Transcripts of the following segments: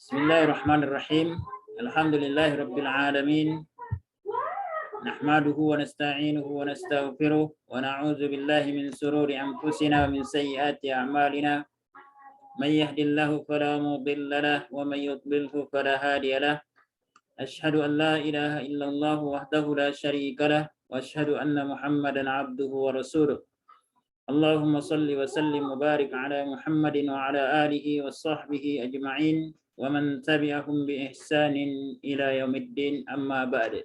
Bismillahirrahmanirrahim. Alhamdulillahirabbil alamin. Nahmaduhu wa nasta'inuhu wa nastaghfiruh wa na'udzu billahi min sururi anfusina wa min sayyiati a'malina. May yahdihillahu fala mudilla lahu wa may yudlilhu fala hadiya lahu. Asyhadu an la ilaha illallah wahdahu la syarika lahu wa asyhadu anna Muhammadan 'abduhu wa rasuluh. Allahumma salli wa sallim wa barik ala Muhammadin wa ala alihi wa sahbihi ajma'in wa man tabi'ahum bi ihsanin ila yaumiddin, amma ba'd.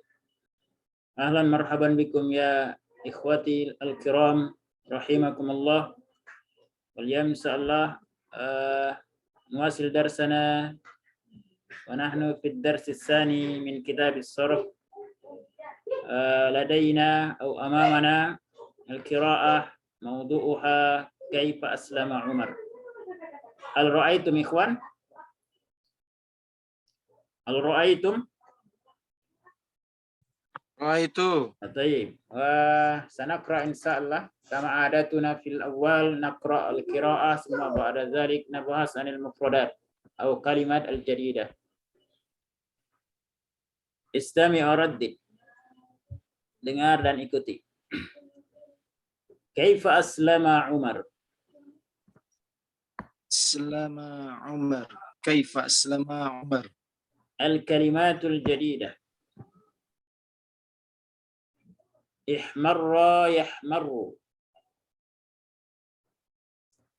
Ahlan marhaban bikum ya ikhwati al-kiram rahimakumullah. Wal yawm insyaallah nuwasil darsana wa nahnu fi ad-dars ats-tsani min kitab as-sarf. Ladaina aw amamana al-qira'ah موضوعها كيف أسلم عمر. هل رأيتم إخوان؟ هل رأيتم؟ رأيت. طيب، وسنقرأ إن شاء الله كما عادتنا في الأول، نقرأ القراءة ثم بعد ذلك نبحث عن المفردات أو كلمات الجديدة. استمع وردد. Dengar dan ikuti. Kaifa aslama Umar? Aslama Umar. Kaifa aslama Umar. Al-kalimatul jadidah. Ihmarra yahmarru.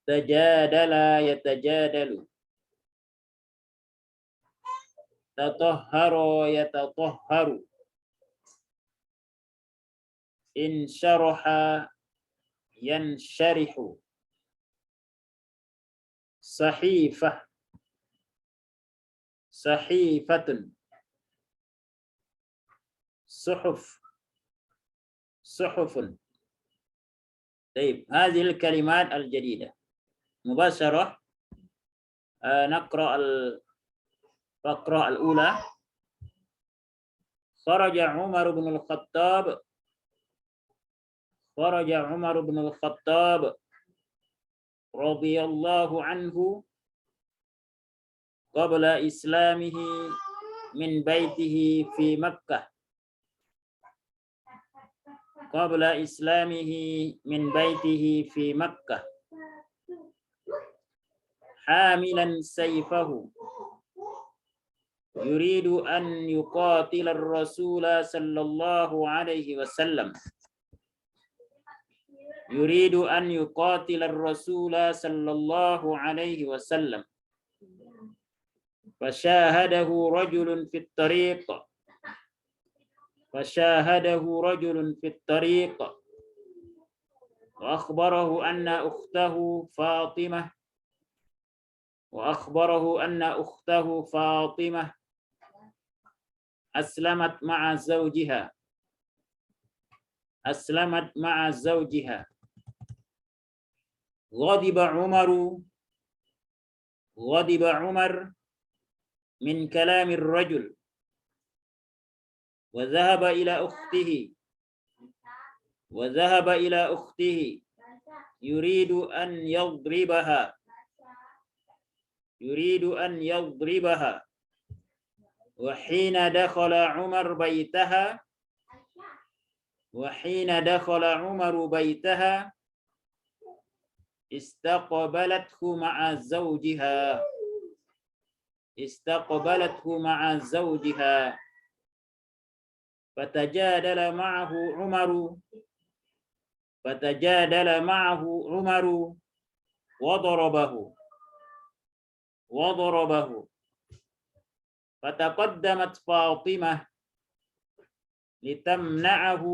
Tajadala yatajadalu. Tatahhara yatatahharu. Insyaraha yansharihu. Sahifah, sahifatun. Suhuf, suhufun. طيب، هذه الكلمات الجديدة مباشرة. نقرأ الفقرة الأولى. خرج عمر بن الخطاب رضي الله عنه قبل إسلامه من بيته في مكة. حاملا سيفه يريد أن يقاتل الرسول صلى الله عليه وسلم. فشاهده رجل في الطريق وأخبره أن أخته فاطمة أسلمت مع زوجها. غضب عمر من كلام الرجل وذهب إلى أخته يريد أن يضربها. وحين دخل عمر بيتها استقبلته مع زوجها فتجادل معه عمر وضربه. فتقدمت فاطمة لتمنعه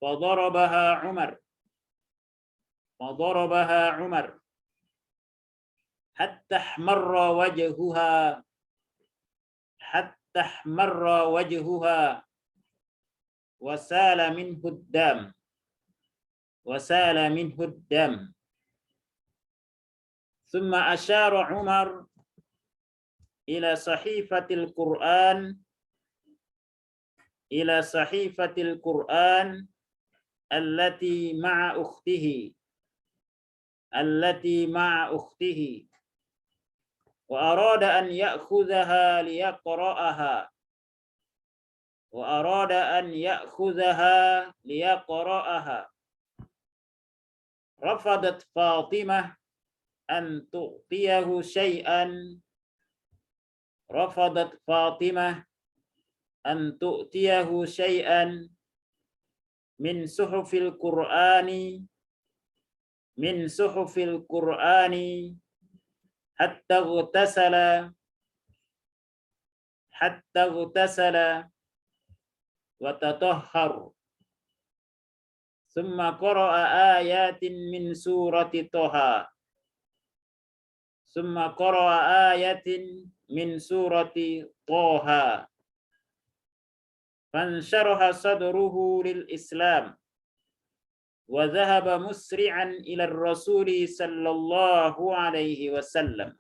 فضربها عمر حتى احمر وجهها وسال منه الدم. ثم أشار عمر إلى صحيفة القرآن التي مع أخته التي مع أخته وأراد أن يأخذها ليقرأها رفضت فاطمة أن تؤتيه شيئا من صحف القرآن حتى اغتسل وتطهر ثم قرأ آيات من سورة طه فانشرح صدره للإسلام وذهب مسرعا إلى الرسول صلى الله عليه وسلم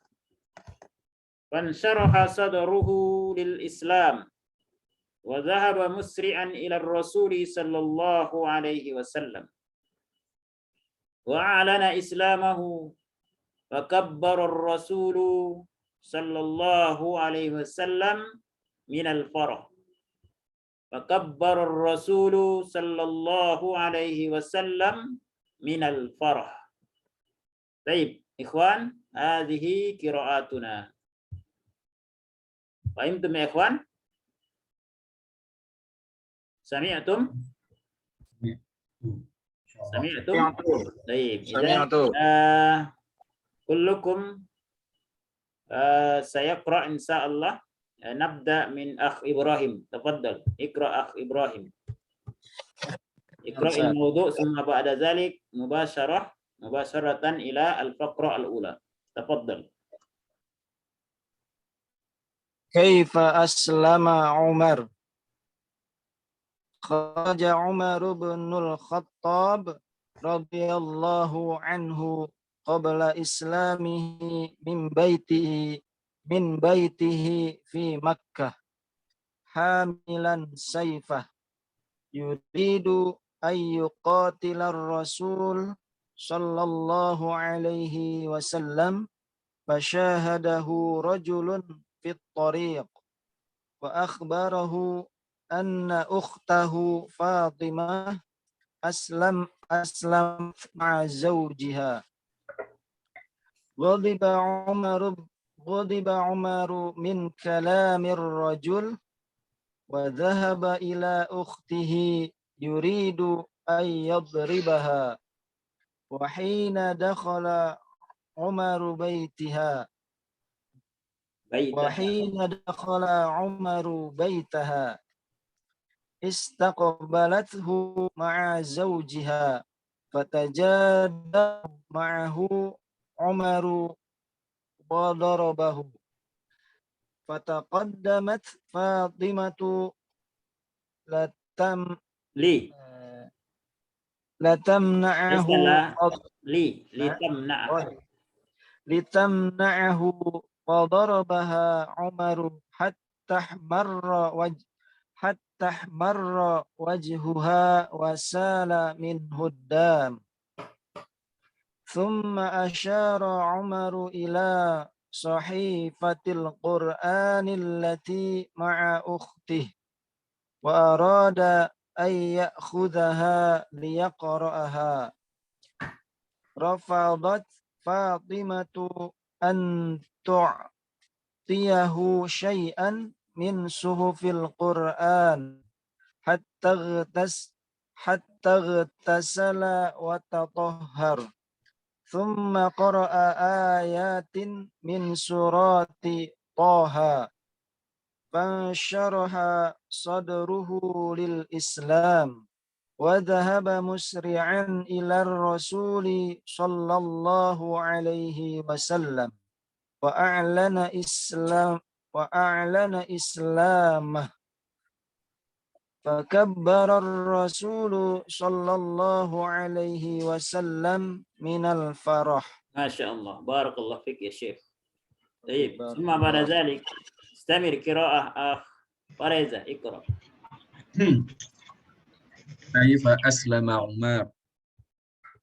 وذهب مسرعا إلى الرسول صلى الله عليه وسلم وأعلن إسلامه فكبر الرسول صلى الله عليه وسلم من الفرح طيب إخوان هذه قراءاتنا فهمتم يا إخوان؟ سمعتم؟ طيب إذا كلكم سيقرأ إن شاء الله. نبدأ من أخ إبراهيم، تفضل اقرأ أخ إبراهيم. اقرأ الموضوع ثم بعد ذلك مباشرة إلى الفقرة الأولى. تفضل. كيف أسلم عمر؟ خرج عمر بن الخطاب رضي الله عنه قبل إسلامه من بيته في مكة حاملا سيفه يريد أن يقاتل الرسول صلى الله عليه وسلم فشاهده رجل في الطريق وأخبره أن أخته فاطمة أسلمت مع زوجها. غضب عمر من كلام الرجل وذهب إلى أخته يريد أن يضربها وحين دخل عمر بيتها استقبلته مع زوجها فتجادل معه عمر وضربه فتقدمت فاطمة لتمنعه وضربها عمر حتى احمر وجهها وسال منه الدم. ثم أشار عمر إلى صحيفة القرآن التي مع أخته وأراد أن يأخذها ليقرأها. رفضت فاطمة أن تعطيه شيئا من صحف القرآن حتى اغتسل وتطهر ثم قرأ آيات من سورة طه فانشرح صدره للإسلام وذهب مسرعا إلى الرسول صلى الله عليه وسلم وأعلن إسلامه فكبر الرسول صلى الله عليه وسلم من الفرح. ما شاء الله بارك الله فيك يا شيخ. طيب ثم بعد ذلك استمر قراءة أخ فريزة اقرأ. كيف أسلم عمر؟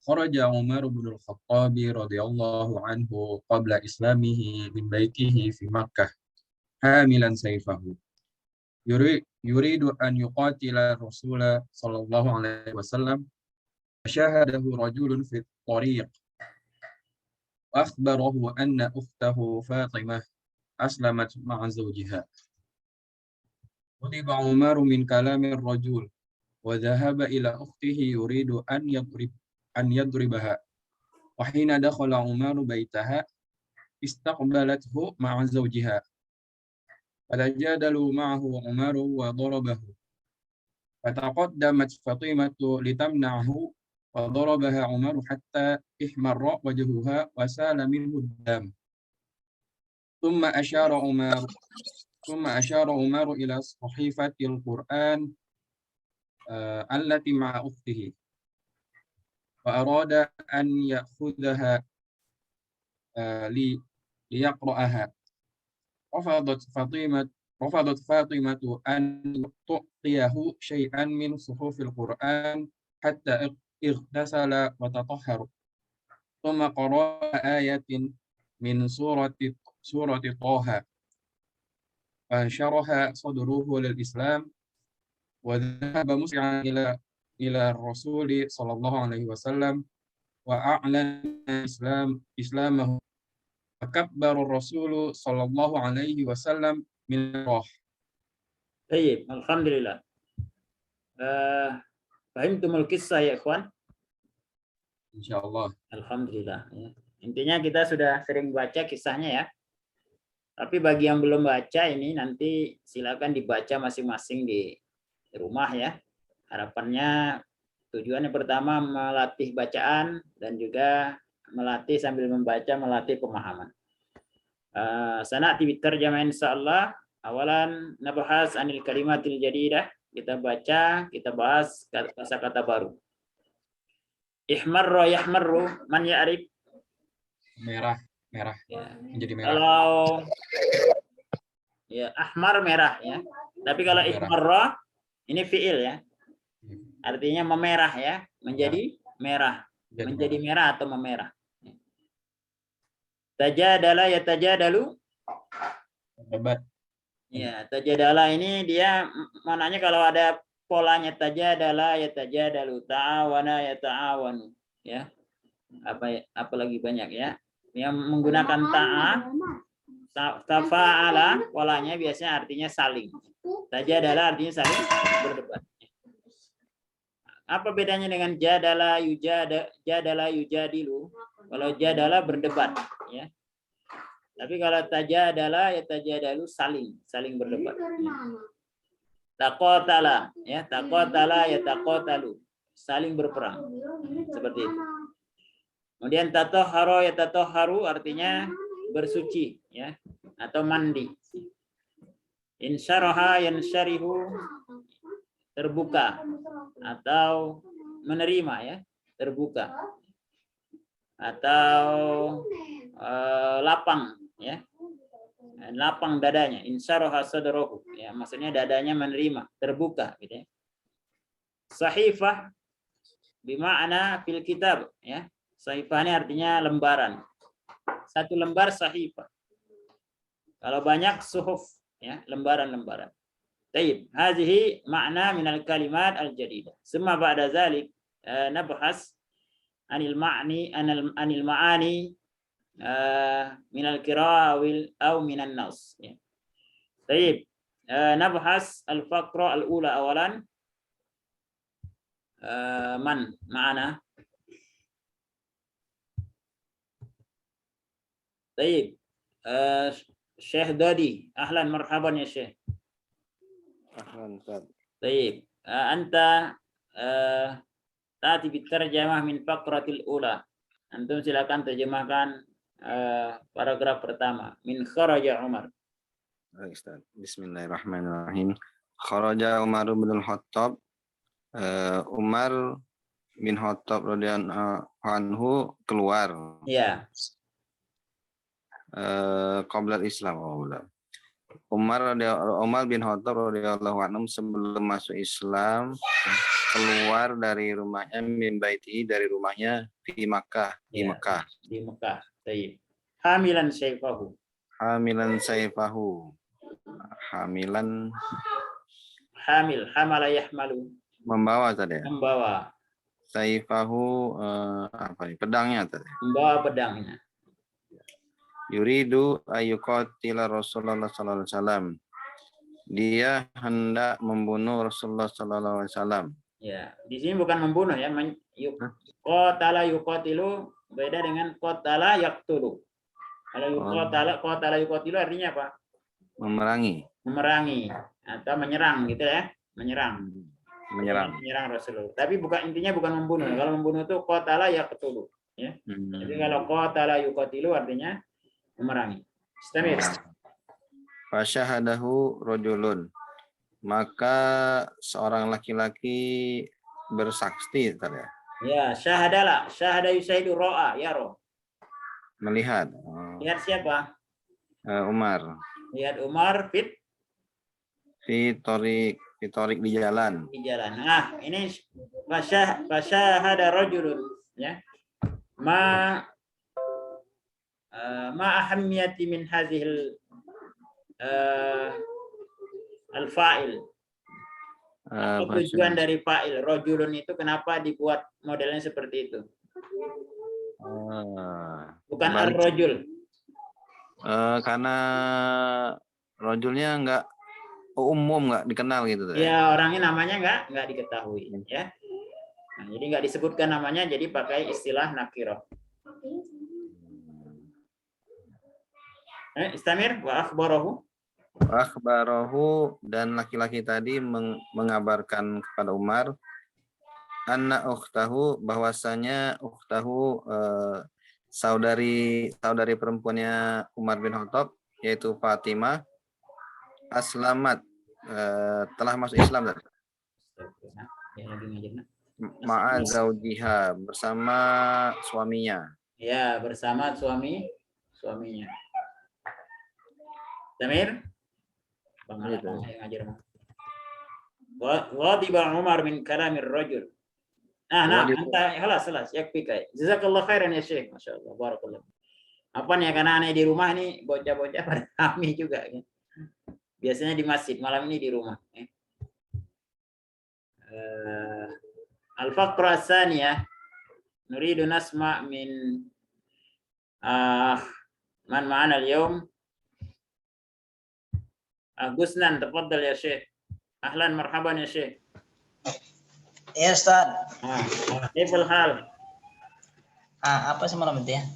خرج عمر بن الخطاب رضي الله عنه قبل إسلامه من بيته في مكة حاملا سيفه يريد أن يقاتل الرسول صلى الله عليه وسلم فشاهده رجل في الطريق وأخبره أن أخته فاطمة أسلمت مع زوجها. غضب عمر من كلام الرجل وذهب إلى أخته يريد أن يضربها. وحين دخل عمر بيتها استقبلته مع زوجها فتجادلوا معه عمر وضربه. فتقدمت فاطمة لتمنعه وضربها عمر حتى احمر وجهها وسال منه الدم. ثم أشار عمر إلى صحيفة القرآن التي مع أخته وأراد أن يأخذها ليقرأها. رفضت فاطمة أن تعطيه شيئا من صحف القرآن حتى اغتسل وتطهر، ثم قرأ آية من سورة طه فانشرح صدره للإسلام وذهب مسرعا إلى الرسول صلى الله عليه وسلم وأعلن إسلامه. فكبر الرسول صلى الله عليه وسلم من الراح. طيب الحمد لله. Fahimtumul kisah ya ikhwan? Insyaallah. Alhamdulillah. Ya. Intinya kita sudah sering baca kisahnya ya. Tapi bagi yang belum baca ini nanti silakan dibaca masing-masing di rumah ya. Harapannya tujuannya pertama melatih bacaan dan juga melatih sambil membaca, melatih pemahaman. Sana'ti bitarjamah insyaallah. Awalan nabahas anil kalimatil jadidah. Kita baca, kita bahas kata-kata baru. Ihmarra yahmarru, man ya'rif? Merah, ya. Menjadi merah. Kalau ya ahmar merah ya. Tapi kalau ihmarra ini fiil ya. Artinya memerah ya, menjadi merah. Menjadi merah atau memerah. Tajadala yatajadalu. Debat. Ya, tajadala ini dia maknanya kalau ada polanya tajadala yatajadalu, ta'awana yata'awanu ya. Apa lagi banyak ya. Yang menggunakan tafa'ala polanya biasanya artinya saling. Tajadala artinya saling berdebat. Apa bedanya dengan jadala yujadilu? Kalau jadala berdebat ya. Tapi kalau tajadala ya tajadalu saling berdebat. Taqatala ya, taqatala ya taqatalu, saling berperang. Seperti itu. Kemudian tatahhara ya tatahharu artinya bersuci ya atau mandi. Insyaraha yansyarihu, terbuka atau menerima ya, terbuka. Atau lapang ya, lapang dadanya, insyaraha sadrahu ya, maksudnya dadanya menerima, terbuka gitu ya. Sahifah bermakna fil kitab ya, sahifah ini artinya lembaran, satu lembar sahifah, kalau banyak suhuf ya, lembaran-lembaran. Taib, hadhihi makna minal kalimat al-jadidah. Summa ba'da zalik nabhas anil ma'ani minal qira'ah aw minan nas. Taib, nabhas al-faqra al-ula awalan. Man ma'ana? Taib, Syekh Dodi, ahlan marhaban ya Syekh. Ahlan Ustaz. Taib, anta tati bitarjamah min faqratil ula. Antum silakan terjemahkan paragraf pertama. Min kharaja Umar. Baik Ustaz. Bismillahirrahmanirrahim. Kharaja Umar bin Khattab. Umar bin Khattab radhiyallahu anhu keluar. Ya. Qabla Islam. Umar bin Khattab radhiyallahu anhu sebelum masuk Islam keluar dari rumahnya min baiti dari rumahnya di Makkah di Ya, Mekah di Mekah. Baik. Hamilan syaifahu. hamilan saifahu hamilan Hamil, hamala yahmalu. membawa tadi ya Membawa. saifahu apa nih pedangnya tadi Membawa pedangnya. yuridu ayyuqatila Rasulullah sallallahu alaihi wasallam dia hendak membunuh Rasulullah sallallahu alaihi wasallam. Ya, di sini bukan membunuh ya. Qatala yuqatilu beda dengan qatala yaqtulu. Kalau qatala yuqatilu artinya apa? Memerangi. Memerangi atau menyerang gitu ya. Menyerang Rasulullah. Tapi intinya bukan membunuh. Kalau membunuh itu qatala yaqtulu ya. Jadi kalau qatala yuqatilu artinya memerangi. Istamir. Fasyahadahu rajulun. Maka seorang laki-laki bersaksi tadi ya. Ya, syahadalah. Syahada yusaidu ro'a, ya roh. Melihat. Lihat siapa? Umar. Lihat Umar Fi torik di jalan. Di jalan. Nah, ini fasyahada rajulun ya. Ma ahammiyati min hadhil al-fa'il. Apa tujuan dari fa'il? Rajulun itu kenapa dibuat modelnya seperti itu? Bukan ar-rajul. Karena rajulnya enggak umum, enggak dikenal gitu. Ya, orangnya namanya enggak diketahui ya. Nah, jadi enggak disebutkan namanya, jadi pakai istilah nakirah. Istamir wa akhbarahu dan laki-laki tadi mengabarkan kepada Umar anna ukhtahu bahwasanya ukhtahu saudari perempuannya Umar bin Khattab yaitu Fatimah aslamat telah masuk Islam tadi. Ma'a zaujiha bersama suaminya. Ya, bersama suaminya. Tamir? Bang ngajar. Ghadiba Umar min kalamir rajul. Anta خلاص yakfika. Jazakallah khairan ya Syekh. Masyaallah, barakallah. Apa nih karena aneh di rumah nih bocah-bocah pada kami juga ya. Biasanya di masjid, malam ini di rumah ya. Al-faqra tsaniyah nuridu nasma' min man ma'ana al-yawm Gusnan, tafaddal ya Syekh. Ahlan marhaban ya Syekh. Ya Ustaz. Kaifal hal? Apa semalam itu ya?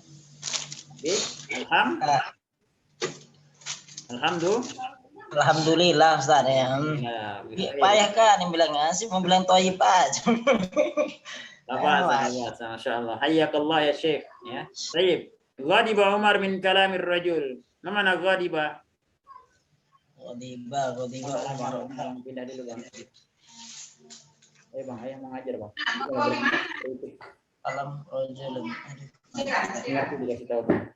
Alhamdulillah Ustaz ya. Payah kan yang bilang asif, mau bilang thayyib aja. Masya Allah. Hayyakallah ya Syekh. Ya. Baik. Ghadiba Umar min kalamir rajul. Mana ghadiba? Ghadiba Umar. Pindah dulu Bang. Bang, ayah mau ngajar Bang. Alam rajulun. Dikasih tahu Bang.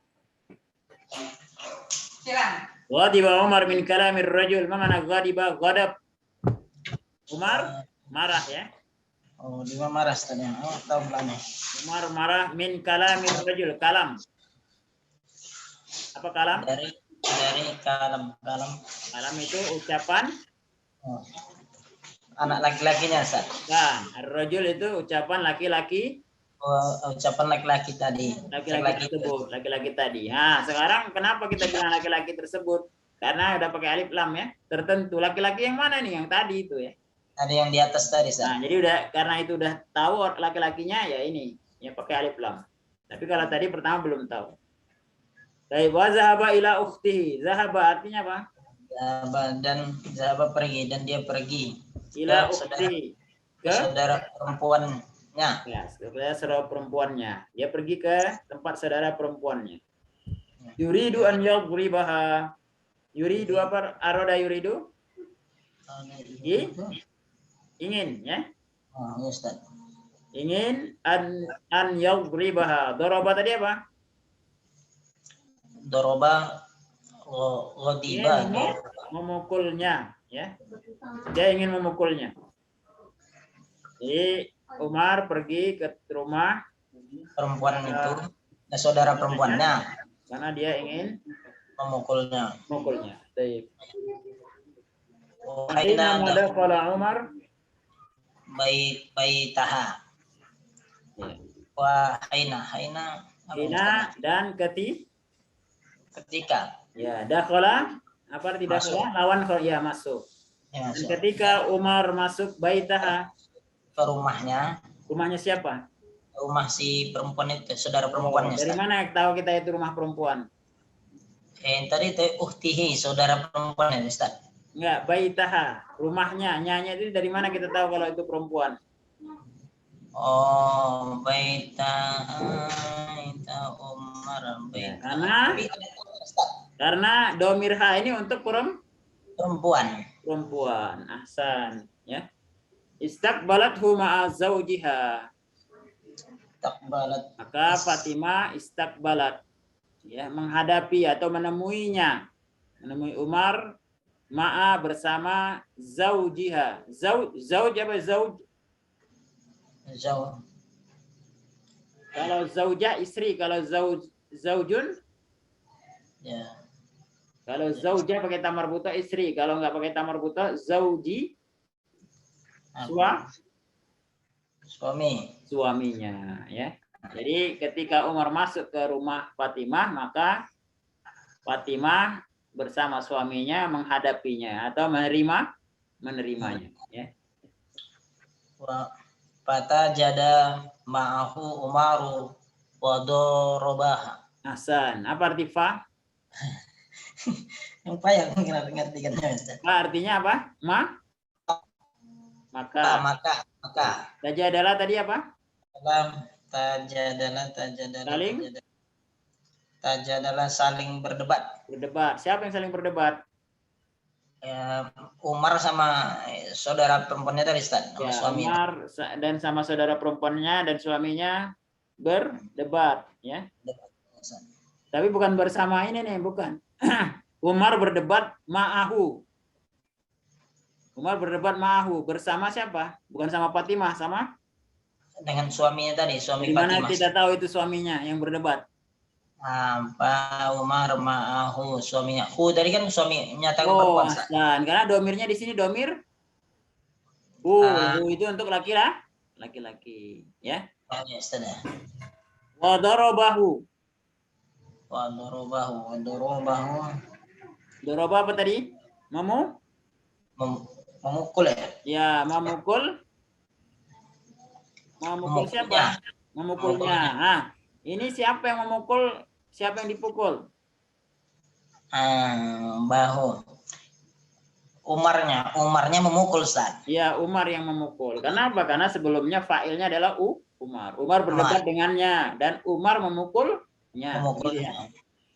Ghadiba Umar min kalamir rajul. Mana ghadiba? Ghadab. Umar marah ya. Oh, dia marah tadi. Oh, tahu belakang. Umar marah min kalamir rajul. Kalam. Apa kalam? Dari kalam. Kalam itu ucapan anak laki-lakinya, Ustaz. Nah, ar-rajul itu ucapan laki-laki. Ucapan laki-laki tadi. Laki-laki tadi. Nah, sekarang kenapa kita bilang laki-laki tersebut? Karena udah pakai alif lam ya. Tertentu laki-laki yang mana nih? Yang tadi itu ya. Ada yang di atas tadi, Ustaz. Nah, jadi karena itu udah tahu laki-lakinya ya ini, ya pakai alif lam. Tapi kalau tadi pertama belum tahu. Baik, wa zahaba ila ukhtihi. Zahaba artinya apa? Zahaba pergi dan dia pergi. Ila ukhtihi. Ke saudara perempuannya. Ya, saudara perempuannya. Dia pergi ke tempat saudara perempuannya. Yuridu an yadribaha. Yuridu apa? Aroda yuridu? Ingin ya? Ustaz. Ingin an yadribaha. Doroba tadi apa? Doroba Ghadiba. Memukulnya, ya. Dia ingin memukulnya. Jadi Umar pergi ke rumah Perempuan itu, saudara perempuannya, karena dia ingin memukulnya. Baik. Aina Aina dakhala Umar. baitaha. Ya. Wa haina Hina dan ketika. Ya, dakhala apa arti dakhala? Lawan ya masuk. Ya, Dan ketika Umar masuk baitaha, ke rumahnya. rumahnya siapa? Rumah si perempuan itu, saudara perempuannya. Dari mana yang tahu kita itu rumah perempuan? Tadi itu uhtihi, saudara perempuannya, Ustaz. Enggak, baitaha, rumahnya. Nyanya itu dari mana kita tahu kalau itu perempuan? Oh, baitaha Umar, baitaha. Karena domirha ini untuk Perempuan. Ahsan, ya. Istaqbalathu ma'a zawjiha. Takbalat. Maka Fatimah istaqbalat, ya, menghadapi atau menemui Umar ma'a bersama zawjiha. Zauj apa zauj? Kalau zaujah istri, kalau zaujun ya. Kalau zaujah pakai tamar buta istri, kalau nggak pakai tamar buta zauji suaminya, ya. Jadi ketika Umar masuk ke rumah Fatimah, maka Fatimah bersama suaminya menghadapinya atau menerimanya, ya. Fata jada ma'ahu Umaru wa darabaha. Ahsan. Apa arti fa? Yang payah ngerti kan, Ustaz. Artinya apa? Maka. Tajadalah tadi apa? Tajadalah saling berdebat. Siapa yang saling berdebat? Umar sama saudara perempuannya tadi, Ustaz. Ya, suami. Umar dan sama saudara perempuannya dan suaminya berdebat, ya. Tapi bukan bersama ini nih, bukan. Umar berdebat ma'ahu. Bersama siapa? Bukan sama Fatimah, sama dengan suaminya tadi, suami Fatimah. Gimana kita tahu itu suaminya yang berdebat? Apa Umar ma'ahu suaminya. Tadi kan suami nyatakan perempuan. Karena domirnya di sini domir itu untuk laki-laki, ya. Wa darabahu. Daraba apa tadi? Memukul, ya? Ya, memukul siapa? Memukulnya. Nah, ini siapa yang memukul? Siapa yang dipukul? Bahu. Umarnya memukul, Ustaz. Ya, Umar yang memukul. Kenapa? Karena sebelumnya fa'ilnya adalah Umar. Umar berdebat dengannya dan Umar memukulnya.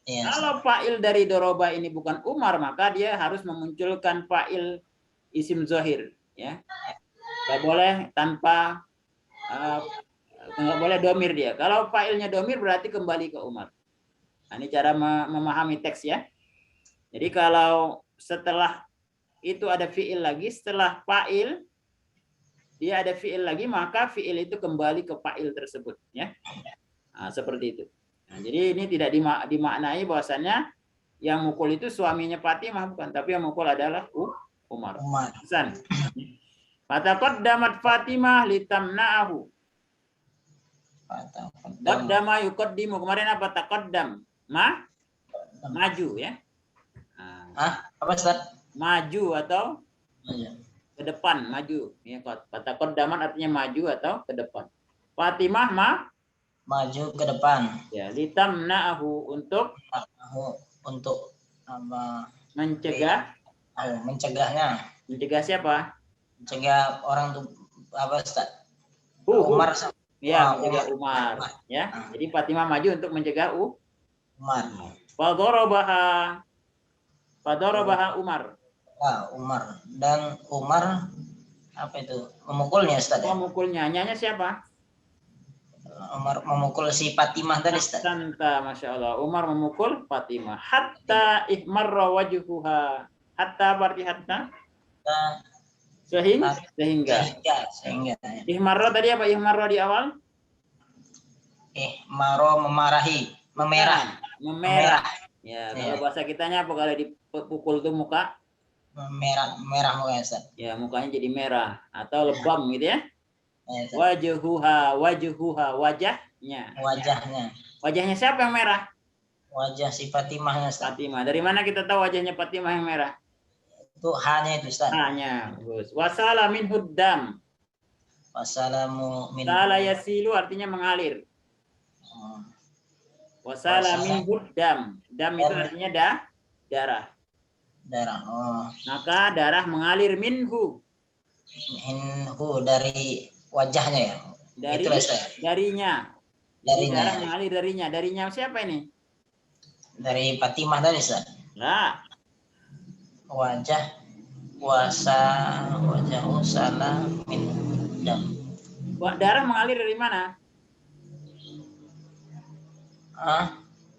Ya, kalau fa'il dari doroba ini bukan Umar, maka dia harus memunculkan fa'il isim zohir, ya. Nggak boleh tanpa nggak boleh domir dia. Kalau fa'ilnya domir berarti kembali ke Umar. Nah, ini cara memahami teks, ya. Jadi kalau setelah itu ada fi'il lagi, setelah fa'il dia ada fi'il lagi, maka fi'il itu kembali ke fa'il tersebut, ya. Nah, seperti itu. Nah, jadi ini tidak dimaknai bahwasannya yang mukul itu suaminya Fatimah, bukan, tapi yang mukul adalah Umar. Pesan. Fataqaddamat Fatimah litamna'ahu. Qaddama yuqaddimu. Kemarin apa? Taqaddam. Maju, ya. Apa, Ustaz? Maju atau ke depan, maju. Ya, fataqaddamat artinya maju atau ke depan. Fatimah maju ke depan. Ya, litamna'ahu untuk apa? Mencegahnya. Mencegah siapa? Mencegah orang tuh apa, Ustaz? Umar. Ya, mencegah Umar. Ya, jadi Fatimah maju untuk mencegah Umar. Fadarabaha Umar. Umar. Dan Umar apa itu? Memukulnya, Ustaz. Memukulnya. Nyanya siapa? Umar memukul si Fatimah tadi, Ustaz. Santa, Masya Allah. Umar memukul Fatimah. Hatta ihmarra wajuhuha. Hatta berarti hatta? Sehingga. Sehingga. Ihmarra tadi apa? Ihmarra di awal? Maro memarahi, memerah. Memerah. Ya, kalau bahasa kitanya apa kalau dipukul tuh muka? Merah mukanya, Ustaz. Ya, mukanya jadi merah atau lebam gitu ya. Ya, Ustaz. Wajuhuha, wajahnya. Wajahnya siapa yang merah? Wajah si Fatimah, Ustaz. Fatimah. Dari mana kita tahu wajahnya Fatimah yang merah? Itu hanya itu, Ustaz. Hanya. Wasala min huddam. Wassalamu min. Sala yasilu artinya mengalir. Wasala min huddam. Dam itu artinya darah. Darah. Maka darah mengalir minhu. Minhu dari wajahnya ya. Darinya. Darah mengalir darinya. Darinya siapa ini? Dari Fatimah tadi, Ustaz. Nah. Wajah usala min dam. Darah mengalir dari mana?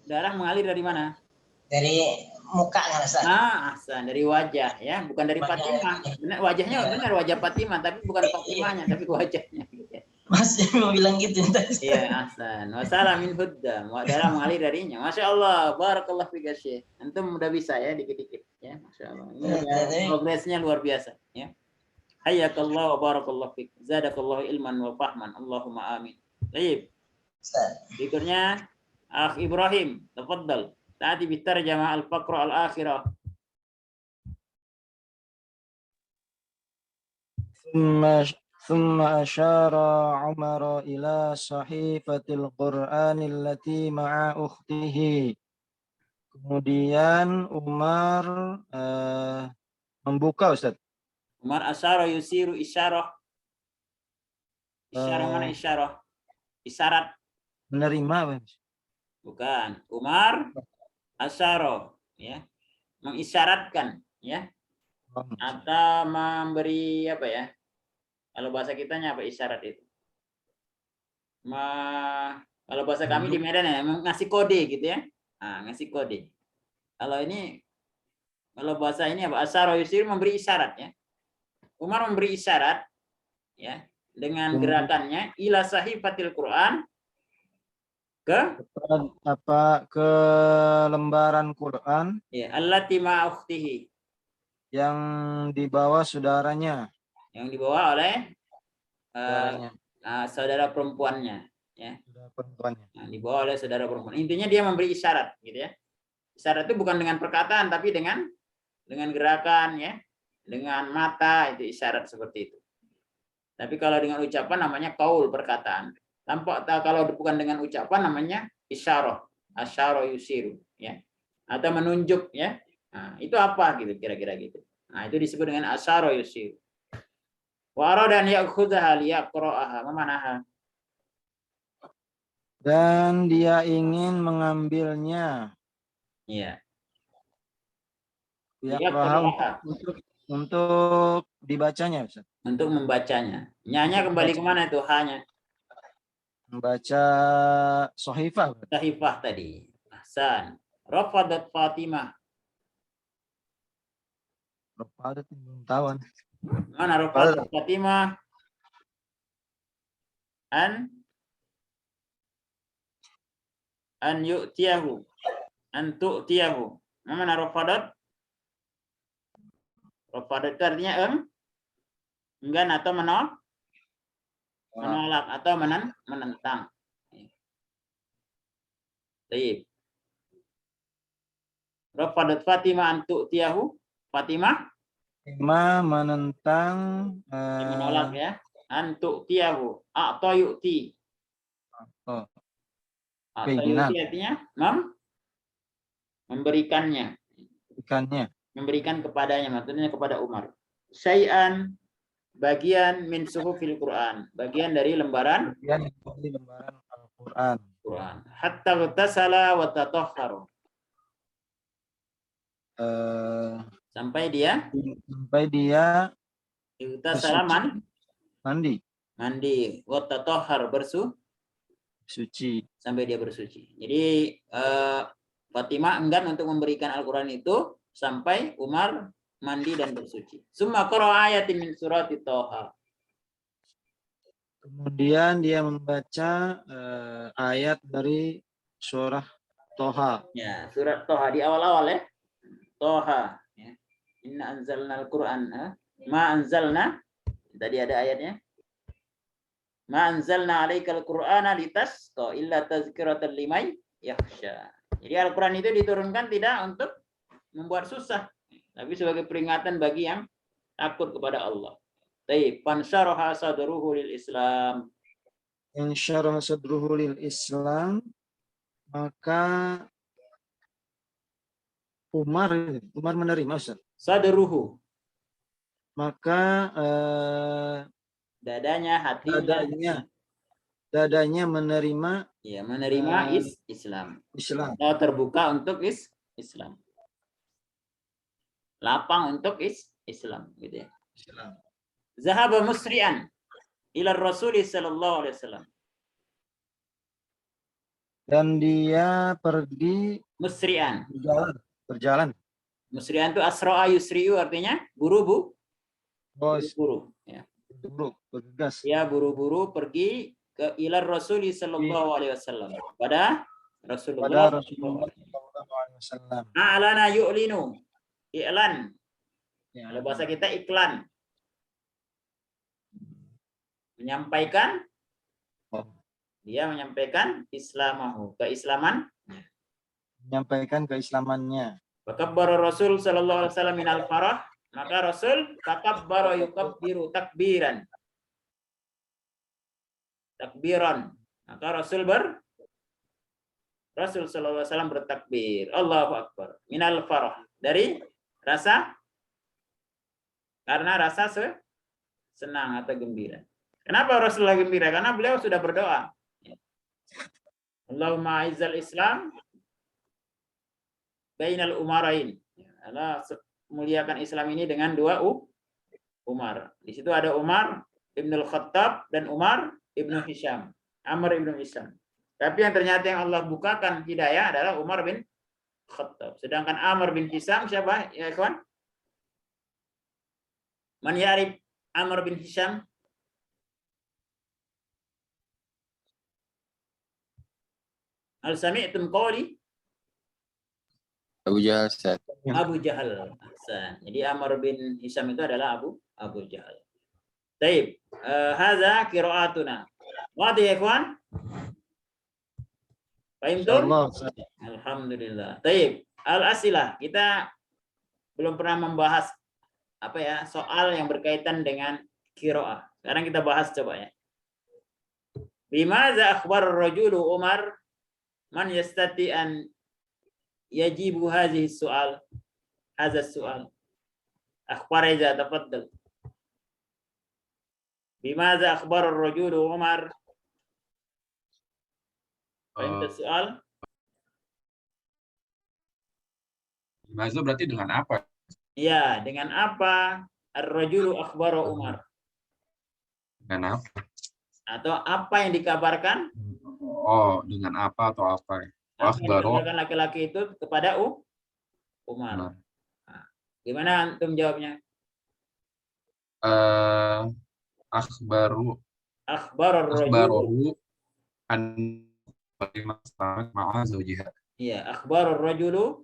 Darah mengalir dari mana? Dari mukanya, Ustaz. Ahsan, dari wajah ya, bukan dari Fatimah. Benar, wajahnya benar wajah Fatimah, tapi bukan Fatimahnya, tapi wajahnya. Masih mau bilang gitu tadi. Iya, ahsan. Wassalam min huddam. Darah mengalir darinya. Masya Allah, barakallah fika Syekh. Antum udah bisa ya dikit-dikit ya, Masya Allah. Ini progresnya luar biasa ya. Hayyakallah wa barakallah fik. Zadakallahu ilman wa fahman. Allahumma amin. Baik. Berikutnya Akh Ibrahim, tafadhal. Tadi bitarjamah al-faqra al-akhirah. ثم أشار عمر إلى صحيفة القرآن التي مع أخته. Kemudian Umar membuka, Ustaz. Umar asyara yusiru isyarah. Isyarah mana isyarah? Isyarat. Menerima, Bukan. Umar asyara, ya. Mengisyaratkan, ya. Atau memberi apa ya? Kalau bahasa kitanya apa isyarat itu? Kalau bahasa kami di Medan ya, ngasih kode gitu ya. Ngasih kode. Kalau bahasa ini apa? Asyara yusir memberi isyarat ya. Umar memberi isyarat ya dengan gerakannya ila sahifatil Quran ke lembaran Quran ya allati ma ukhtihi yang dibawa saudaranya, yang dibawa oleh saudara perempuannya ya. Dibawa oleh saudara perempuan. Intinya dia memberi isyarat gitu ya. Isyarat itu bukan dengan perkataan tapi dengan gerakan ya. Dengan mata itu isyarat seperti itu. Tapi kalau dengan ucapan namanya qaul, perkataan. Kalau bukan dengan ucapan namanya isyarah, asyara yusiru ya. Atau menunjuk ya. Nah, itu apa gitu kira-kira gitu. Nah, itu disebut dengan asyara yusiru. Wa arada an ya'khudhaha liyaqra'aha, memanaha. Dan dia ingin mengambilnya. Iya. Untuk dibacanya, Ustaz. Untuk membacanya. Nyanya kembali kemana itu hanya? Membaca sahifah. Sahifah tadi. Ahsan. Rafadat Fatimah. Rafadat belum tahu. Mana Rafadat Fatimah? An yu'tiyahu. An tu'tiyahu. Mana Rafadat? Rafadat itu artinya enggan atau menolak atau menentang. Baik. Rafadat Fatimah an tu'tiyahu. Fatimah menentang menolak ya. An tu'tiyahu. Atau yu'ti. Atau yu'ti artinya memberikannya. Memberikan kepadanya, maksudnya kepada Umar. Syai'an, bagian min suhufil Quran, bagian dari lembaran Al-Quran. Hatta ghtasala wa tatahhara. Sampai dia ghtasala mandi wa tatahhar, suci. Sampai dia bersuci. Jadi Fatimah enggan untuk memberikan Al-Quran itu sampai Umar mandi dan bersuci. Summa qara'a ayatin min surati Thaha. Kemudian dia membaca ayat dari surah Thaha. Ya, surat Thaha di awal-awal ya. Thaha. Ya. Inna anzalna al-Quran. Ma anzalna. Tadi ada ayatnya. Ma anzalna alaikal Qur'ana litasqa illa tazkiratan liman yakhsha. Jadi Al-Quran itu diturunkan tidak untuk membuat susah, tapi sebagai peringatan bagi yang takut kepada Allah. Taib, fansyaraha sadruhu lil Islam. Insyaraha sadruhu lil Islam, maka Umar menerima, Ustaz. Sadruhu. Maka Dadanya, hatinya. Dadanya menerima. Ya, menerima Islam. Islam. Atau terbuka untuk Islam. Lapang untuk Islam, gitu ya. Islam. Zahaba musri'an ila Rasul sallallahu alaihi wasallam. Dan dia pergi Musri'an. Berjalan. Musri'an itu asra'a yusri'u, artinya buru-buru. Buru-buru, ya. Bergegas. Ya, buru-buru pergi ke ila Rasul sallallahu alaihi wasallam. Pada Rasulullah sallallahu alaihi wasallam. A'lana yu'linu. I'lan. Ya. Kalau bahasa kita iklan. Menyampaikan. Dia menyampaikan islamahu, keislaman. Menyampaikan keislamannya. Fakabbara Rasul sallallahu alaihi wasallam minal farah. Maka Rasul takabbara yukabbiru takbiran. Takbiran. Maka Rasul sallallahu alaihi wasallam bertakbir. Allahu akbar. Minal farah. Dari rasa, karena rasa senang atau gembira. Kenapa Rasulullah gembira? Karena beliau sudah berdoa. Allahumma a'izzal Islam bainal umarain. Allah muliakan Islam ini dengan dua Umar. Di situ ada Umar Ibn al-Khattab dan Umar Ibn Hisham. Amr Ibn Hisham. Tapi yang ternyata yang Allah bukakan hidayah adalah Umar bin Khattab. Sedangkan Amr bin Hisham siapa? Ya, kawan? Man ya'rif Amr bin Hisham? Al sami'tum qawli? Abu Jahal, Ustaz. Abu Jahal. Jadi Amr bin Hisham itu adalah Abu Jahal. Taib. Hadza qira'atuna. Wadih ya, kawan? Fahimtum? Alhamdulillah. Taib. Al-asilah. Kita belum pernah membahas soal yang berkaitan dengan qira'ah. Sekarang kita bahas coba ya. Bimaza akhbar rajulu Umar man yastati an yajibu hadhihi soal. Hadza soal. Akhbar iza tafaddal. Bimaza akhbar rajulu Umar. Fahimta soal? Bimaza berarti dengan apa? Ya, dengan apa ar-rajulu akhbara Umar? Dengan apa? Atau apa yang dikabarkan? Oh, dengan apa atau apa? Apa yang Akhbaro. dikabarkan laki-laki itu kepada Umar. Nah, gimana antum jawabnya? Akhbaru. Akhbarahu An ma'a zawjiha. Iya, akhbarur rajulu.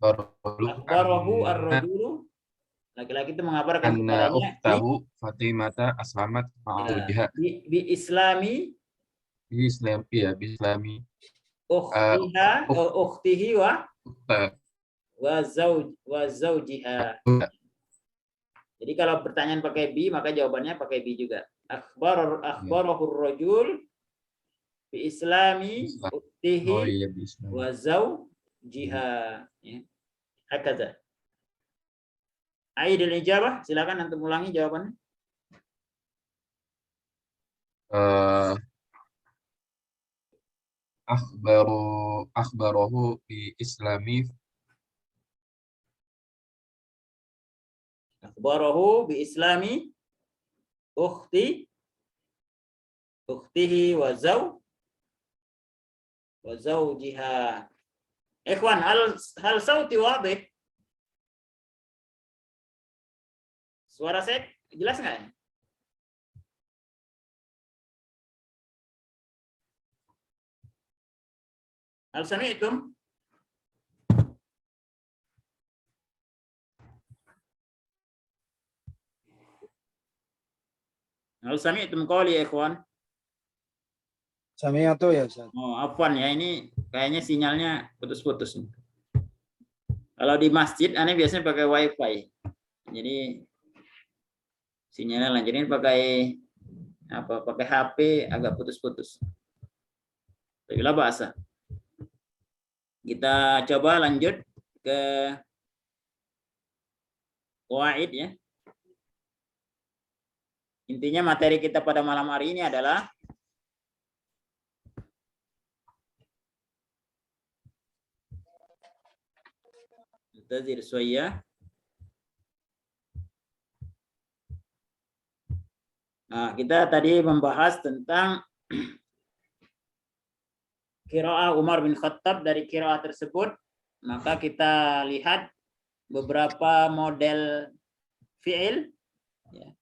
Akhbarahu ar-rajulu. Laki-laki itu mengabarkan Anna kepadanya ukhtahu Fatimata aslamat ma'a zawjiha. bi islami Bi-islami. ukhtiha ukhtihi wa Ukhta. zawjiha. Jadi kalau pertanyaan pakai bi, maka jawabannya pakai bi juga. Akhbarahur rajul bi islami ukhtihi Oh iya, bi-islami. wa zawjiha. Ya. Hakaza. Aidil ijabah, silakan antum ulangi jawabannya. Akhbarahu bi islami. Akhbarahu bi islami ukhti ukhtihi wa zawjiha. Ikhwan, hal sauti wadih? Suara saya jelas nggak ya? Hal sami'tum? Hal sami'tum qawli ya ikhwan? Sami'atu ya Ustaz. Oh, afwan ya, ini kayaknya sinyalnya putus-putus. Kalau di masjid, aneh biasanya pakai wifi. Jadi sinyalnya lanjut. Ini pakai apa? Pakai HP agak putus-putus. Bila bahasa. Kita coba lanjut ke qawaid ya. Intinya materi kita pada malam hari ini adalah Tazir Suaya. Nah, kita tadi membahas tentang qiraah Umar bin Khattab. Dari qiraah tersebut, maka kita lihat beberapa model fi'il, ya.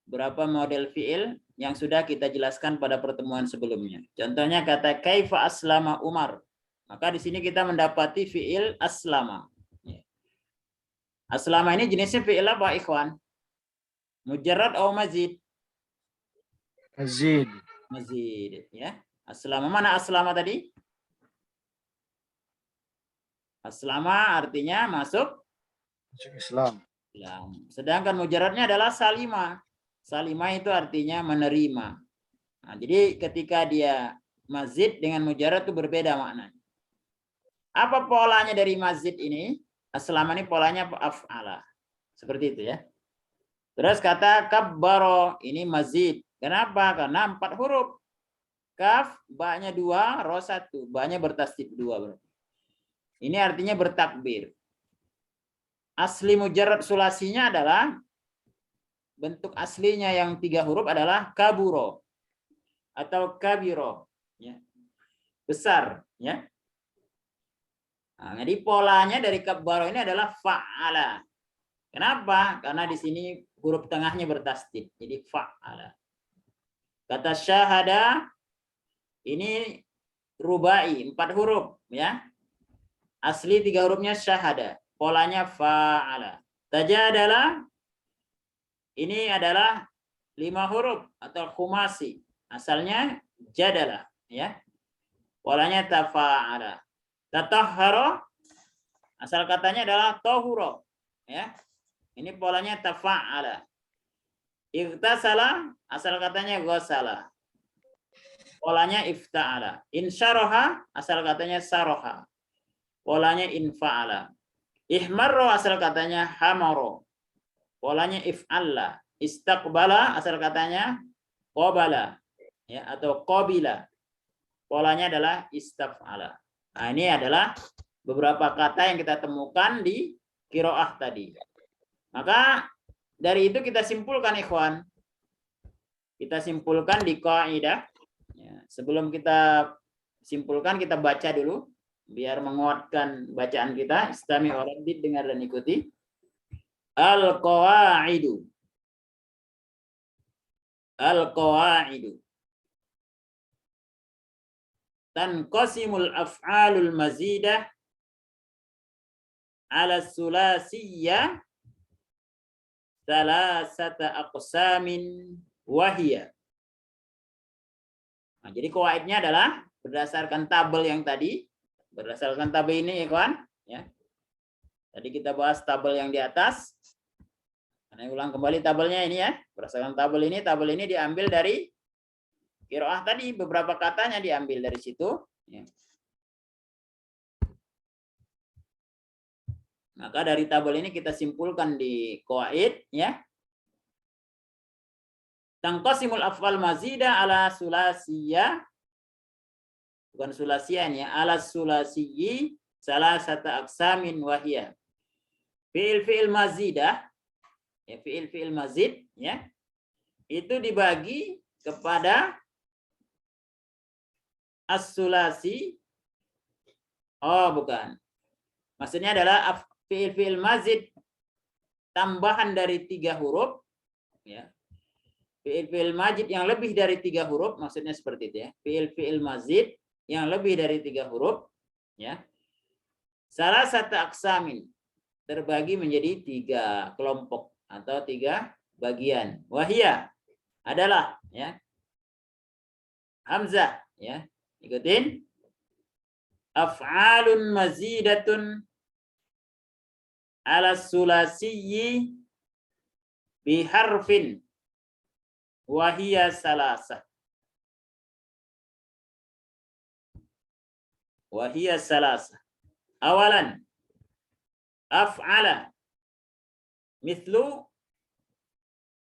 Beberapa model fi'il yang sudah kita jelaskan pada pertemuan sebelumnya. Contohnya kata kaifa aslama Umar. Maka di sini kita mendapati fi'il aslama. Aslama ini jenisnya fi'il apa, ikhwan? Mujarrad atau mazid? Mazid. Mazid, ya. Aslama, mana aslama tadi? Aslama artinya masuk Islam. Sedangkan mujarradnya adalah salima. Salima itu artinya menerima. Nah, jadi ketika dia mazid dengan mujarrad itu berbeda maknanya. Apa polanya dari mazid ini? Aslama ini polanya af'ala. Seperti itu ya. Terus kata kabbaro, ini mazid. Kenapa? Karena 4 huruf. Kaf, ba-nya 2, ro 1. Ba-nya bertasdid 2 berarti. Ini artinya bertakbir. Asli mujarrad sulasinya adalah, bentuk aslinya yang 3 huruf adalah kaburo atau kabiro, ya. Besar, ya. Nah, jadi polanya dari kabbaro ini adalah fa'ala. Kenapa? Karena di sini huruf tengahnya bertasdid, jadi fa'ala. Kata syahada ini rubai, 4 huruf, ya. Asli 3 hurufnya syahada, polanya fa'ala. Tajadala ini adalah 5 huruf atau khumasi, asalnya jadalah, ya. Polanya tafa'ala. Tatahhara asal katanya adalah tahuro, ya. Ini polanya tafa'ala. Ightasala asal katanya ghasala. Polanya ifta'ala. Insyaraha asal katanya saroha. Polanya infa'ala. Ihmarro asal katanya hamaro. Polanya if'alla. Istaqbala asal katanya qabala, ya, atau qabila. Polanya adalah istaf'ala. Nah, ini adalah beberapa kata yang kita temukan di qiraah tadi. Maka dari itu kita simpulkan, ikhwan. Kita simpulkan di kaidah. Ya, sebelum kita simpulkan, kita baca dulu biar menguatkan bacaan kita. Istami waradid, dengar dan ikuti. Al-qawaidu. Al-qawaidu. Tanqasimul af'alul mazidah ala sulasiyya salasata aqsamin wahiyah. Nah, jadi qawaidnya adalah berdasarkan tabel yang tadi. Berdasarkan tabel ini, ya kawan, ya. Tadi kita bahas tabel yang di atas. Saya ulang kembali tabelnya ini ya. Berdasarkan tabel ini diambil dari qiraah tadi, beberapa katanya diambil dari situ. Ya. Maka dari tabel ini kita simpulkan di qawaid, ya. Tanqasimul af'al mazida ala sulasiyya, bukan sulasiyya ini ya, ala sulasiyyi salasata aqsamin wahiyah. Fi'il mazidah, ya, fi'il mazid, ya, itu dibagi kepada as-sulasi. Oh, bukan. Maksudnya adalah fi'il mazid tambahan dari 3 huruf, ya. Fi'il mazid yang lebih dari 3 huruf, maksudnya seperti itu ya. Fi'il mazid yang lebih dari 3 huruf, ya. Salah satu aksamin terbagi menjadi 3 kelompok atau 3 bagian. Wahia adalah, ya, hamzah, ya. Ikutin. Af'alun mazidatun ala sulasiyyi biharfin wahia salasah. Wahia salasah. Awalan, af'ala mithlu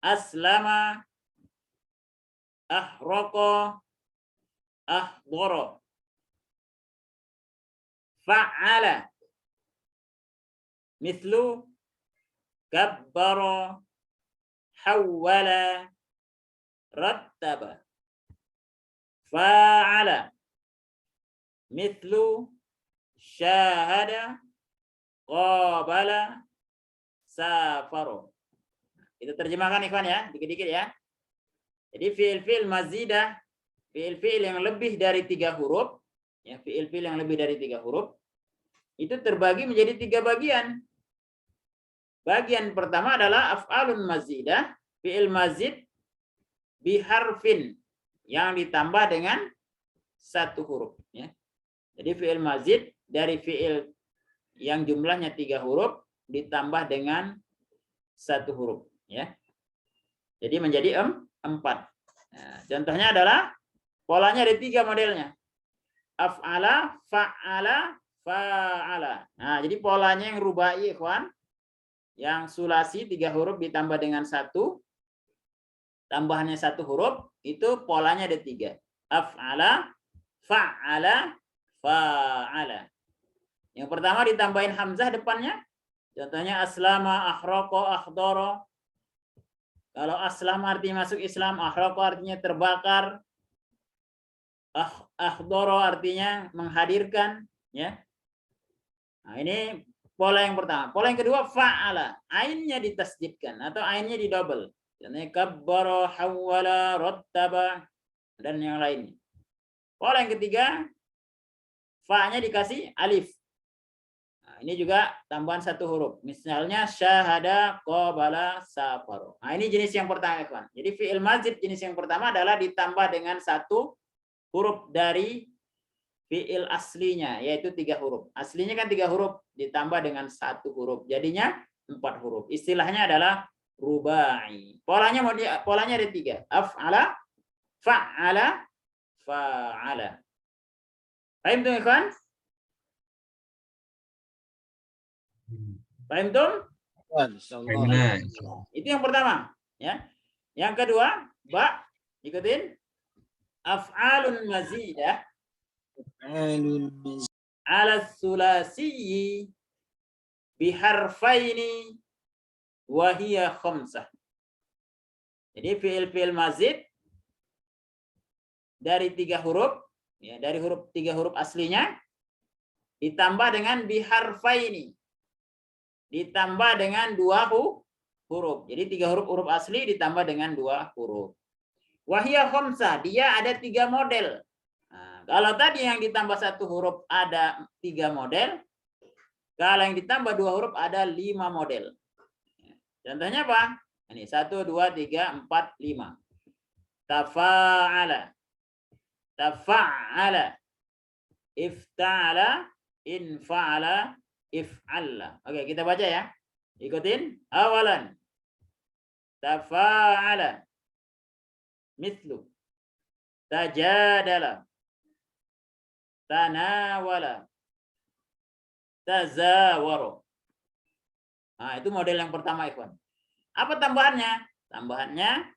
aslama, ahraqa, ahdara. Fa'ala mithlu kabbara, hawwala, rattaba. Fa'ala mithlu syahada, qabala, safaro. Itu terjemahkan ikhwan ya, dikit-dikit ya. Jadi fi'il mazidah, fi'il yang lebih dari 3 huruf, ya, fi'il yang lebih dari 3 huruf itu terbagi menjadi 3 bagian. Bagian pertama adalah af'alun mazidah, fi'il mazid biharfin yang ditambah dengan 1 huruf, ya. Jadi fi'il mazid dari fi'il yang jumlahnya 3 huruf ditambah dengan 1 huruf, ya. Jadi menjadi 4. Nah, contohnya adalah polanya ada 3 modelnya. Af'ala, fa'ala, fa'ala. Nah, jadi polanya yang rubai, ikhwan. Yang sulasi 3 huruf ditambah dengan 1, tambahannya 1 huruf, itu polanya ada 3. Af'ala, fa'ala, fa'ala. Yang pertama ditambahin hamzah depannya. Contohnya aslama, ahraqa, ahdara. Kalau aslam artinya masuk Islam, ahraqa artinya terbakar, ahdara artinya menghadirkan, ya. Nah, ini pola yang pertama. Pola yang kedua, fa'ala. Ainnya ditasdidkan atau ainnya didouble. Contohnya kabbara, hawwala, rattaba, dan yang lainnya. Pola yang ketiga, fa-nya dikasih alif. Nah, ini juga tambahan 1 huruf. Misalnya syahada, qabala, safaro. Nah, ini jenis yang pertama, kawan. Jadi fi'il mazid jenis yang pertama adalah ditambah dengan 1 huruf dari fi'il aslinya, yaitu 3 huruf. Aslinya kan 3 huruf ditambah dengan 1 huruf. Jadinya 4 huruf. Istilahnya adalah rubai. Polanya ada 3. Af'ala, fa'ala, fa'ala. Paham tuh, ikhwan? Paham tuh? Insyaallah. Itu yang pertama, ya. Yang kedua, ba, ikutin. Af'alun mazidah ala sulasi biharfaini wahia khamsah. Jadi fi'il mazid dari 3 huruf, ya, dari 3 huruf aslinya ditambah dengan biharfaini, ditambah dengan 2 huruf. Jadi 3 huruf asli ditambah dengan 2 huruf. Wahia khamsah, dia ada 3 model. Nah, kalau tadi yang ditambah 1 huruf ada 3 model, kalau yang ditambah 2 huruf ada 5 model. Contohnya apa? Ini 1, 2, 3, 4, 5. Tafa'ala, tafa'ala, ifta'ala, infa'ala, if'alla. Oke, kita baca ya. Ikutin. Awalan, tafa'ala, mithlu, tajadala, tanawala, tazawara. Nah, itu model yang pertama, ikhwan. Apa tambahannya? Tambahannya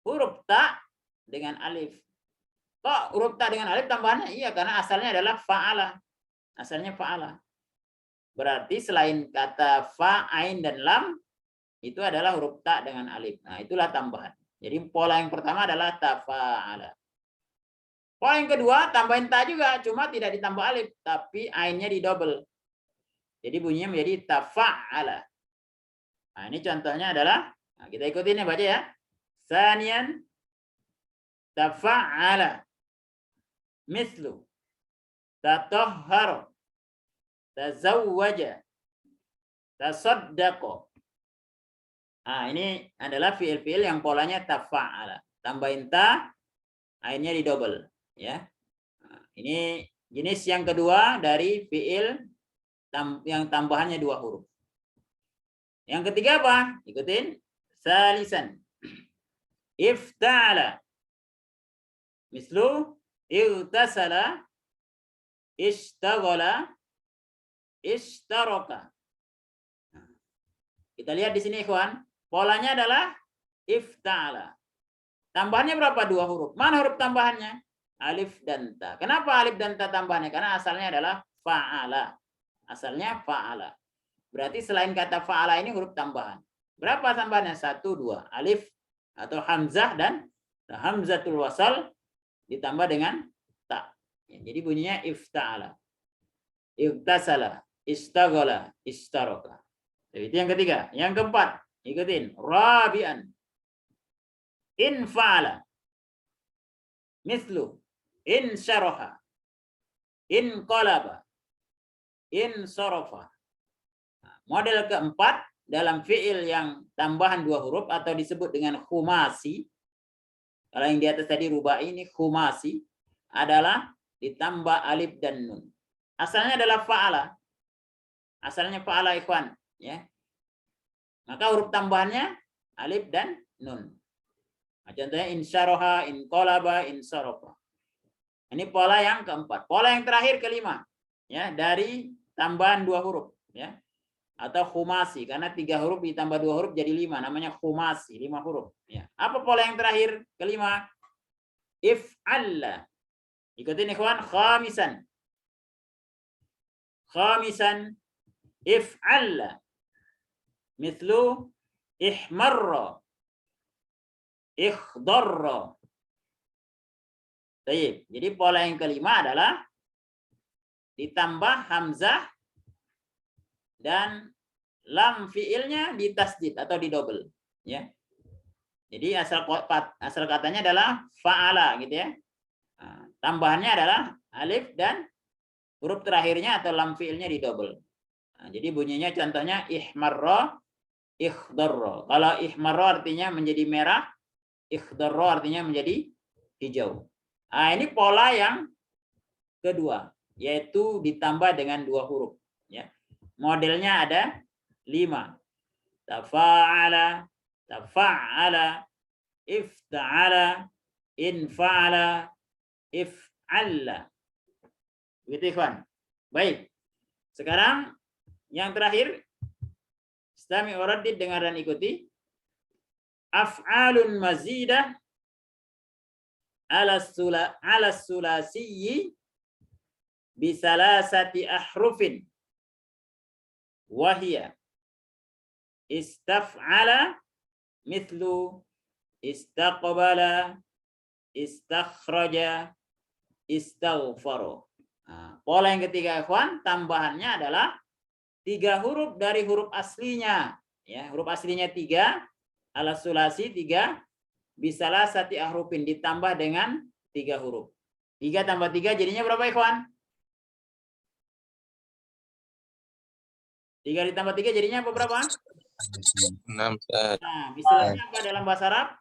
huruf ta dengan alif. Kok huruf ta dengan alif tambahannya? Iya, karena asalnya adalah fa'ala. Asalnya fa'ala. Berarti selain kata fa, ain, dan lam, itu adalah huruf ta dengan alif. Nah, itulah tambahan. Jadi pola yang pertama adalah tafa'ala. Pola yang kedua tambahin ta juga, cuma tidak ditambah alif, tapi ainnya didouble. Jadi bunyinya menjadi tafa'ala. Nah, ini contohnya adalah, nah, kita ikutin ya baca ya. Sanian tafa'ala. Mislu tatahhara, tazawwaja, tasaddaqa. Nah, ini adalah fiil-fiil yang polanya tafa'ala. Tambahin ta, ainnya didouble. Ya, nah, ini jenis yang kedua dari fiil yang tambahannya 2 huruf. Yang ketiga apa? Ikutin. Salisan. Ifta'ala. Mislu irtasala, ishtaghala, ishtaraka. Kita lihat di sini, ikhwan. Polanya adalah ifta'ala. Tambahannya berapa? 2 huruf. Mana huruf tambahannya? Alif dan ta. Kenapa alif dan ta tambahannya? Karena asalnya adalah fa'ala. Asalnya fa'ala. Berarti selain kata fa'ala ini huruf tambahan. Berapa tambahannya? 1, 2. Alif atau hamzah dan hamzatul wasal ditambah dengan ta. Jadi bunyinya ifta'ala. Ibtasala, istaghala, istaraka. Itu yang ketiga. Yang keempat, ikutin. Rabi'an. Infa'ala. Mislu. Insyaraha. Inqalaba. Insarafa. Model keempat dalam fiil yang tambahan 2 huruf atau disebut dengan khumasi. Kalau yang di atas tadi rubai, ini khumasi adalah ditambah alif dan nun. Asalnya adalah fa'ala. Asalnya fa'ala, ikhwan, ya. Maka huruf tambahannya alif dan nun. Nah, contohnya insyaraha, inqalaba, insarafa. Ini pola yang keempat. Pola yang terakhir kelima, ya, dari tambahan 2 huruf, ya. Atau khumasi, karena 3 huruf ditambah 2 huruf jadi 5, namanya khumasi, 5 huruf, ya. Apa pola yang terakhir kelima? If'alla. Ikutin ikhwan. Khamisan. Khamisan. If'alla. Mislu ihmarra, ikhdarra. Baik. Jadi pola yang kelima adalah ditambah hamzah dan lam fiilnya ditasdid atau didouble, ya. Jadi asal katanya adalah fa'ala, gitu ya. Nah, tambahannya adalah alif dan huruf terakhirnya atau lam fiilnya didouble. Nah, jadi bunyinya contohnya ihmarra, ikhdarra. Kalau ihmarra artinya menjadi merah, ikhdarra artinya menjadi hijau. Nah, ini pola yang kedua, yaitu ditambah dengan 2 huruf, ya. Modelnya ada 5. Tafa'ala, tafa'ala, ifta'ala, infa'ala, if'alla. Begitu, ikhwan. Baik. Sekarang yang terakhir, istami' waraddid, dengar dan ikuti. Af'alun mazidah ala sulasiyyi bisalasati ahrufin wahiyya istaf'ala mithlu istaqbala, istakhraja, istaghfara. Nah, pola yang ketiga, ikhwan, tambahannya adalah 3 huruf dari huruf aslinya, ya. Huruf aslinya 3, ala sulasi 3, bisalah sati ahrufin, ditambah dengan 3 huruf. 3 tambah 3 jadinya berapa, ikhwan? 3 ditambah 3 jadinya apa, berapa? 6. Nah, istilahnya apa dalam bahasa Arab?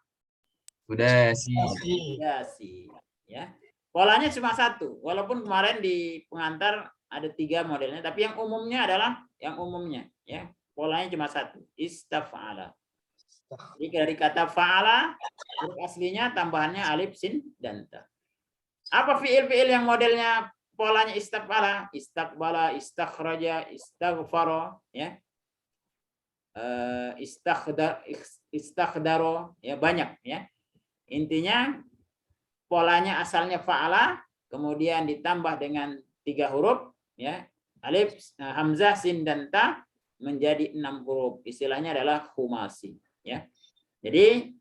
Sudasi. Sudasi, ya. Polanya cuma 1, walaupun kemarin di pengantar ada 3 modelnya, tapi yang umumnya adalah yang umumnya, ya. Polanya cuma 1, istaf'ala. Jadi dari kata fa'ala, huruf aslinya tambahannya alif, sin, dan ta. Apa fiil-fiil yang modelnya polanya istaf'ala? Istaqbala, istakhraja, istaghfara, ya. Istakhdaro, ya, banyak, ya. Intinya polanya asalnya fa'ala, kemudian ditambah dengan 3 huruf, ya. Alif, hamzah, sin, dan ta menjadi 6 huruf. Istilahnya adalah khumasi, ya. Jadi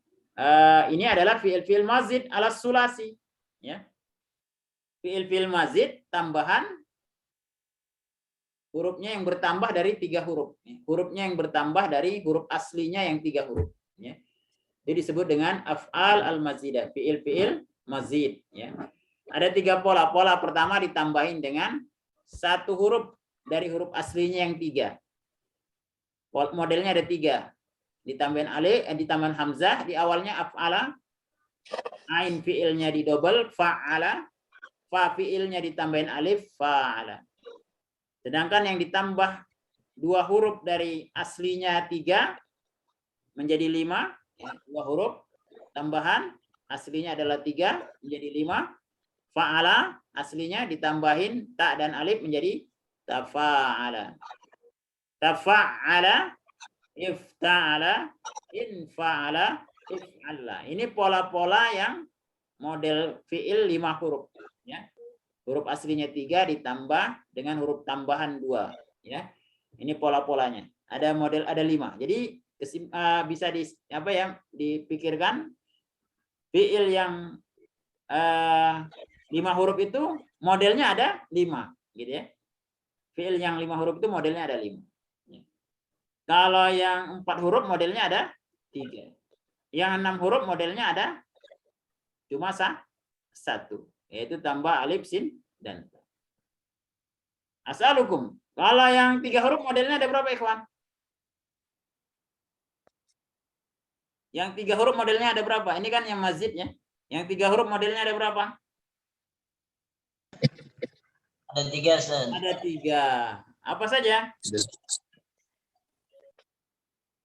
Ini adalah fiil mazid ala sulasi, ya. Fiil mazid tambahan hurufnya yang bertambah dari 3 huruf. Hurufnya yang bertambah dari huruf aslinya yang 3 huruf, ya. Itu disebut dengan af'al al-mazidah, fiil mazid, ya. Ada 3 pola. Pola pertama ditambahin dengan 1 huruf dari huruf aslinya yang 3. Modelnya ada 3. Ditambahin alif, ditambahin hamzah, di awalnya af'ala, ain fiilnya di double, fa'ala, fa fiilnya ditambahin alif, fa'ala. Sedangkan yang ditambah 2 huruf dari aslinya 3 menjadi 5, ya, 2 huruf tambahan aslinya adalah 3 menjadi 5. Fa'ala aslinya ditambahin ta dan alif menjadi tafa'ala. Tafa'ala, ifta'ala, infa'ala, if'alla. Ini pola-pola yang model fiil 5 huruf, ya. Huruf aslinya 3 ditambah dengan huruf tambahan 2, ya. Ini pola-polanya. Ada model, ada 5. Jadi bisa dipikirkan fiil yang 5 huruf itu modelnya ada 5, gitu ya. Fiil yang 5 huruf itu modelnya ada 5. Kalau yang 4 huruf modelnya ada 3. Yang 6 huruf modelnya ada cuma 1, yaitu tambah alif, sin, dan ta. As'alukum. Kalau yang 3 huruf modelnya ada berapa, ikhwan? Yang 3 huruf modelnya ada berapa? Ini kan yang mazidnya. Yang 3 huruf modelnya ada berapa? Ada 3, Ustaz. Ada 3. Apa saja?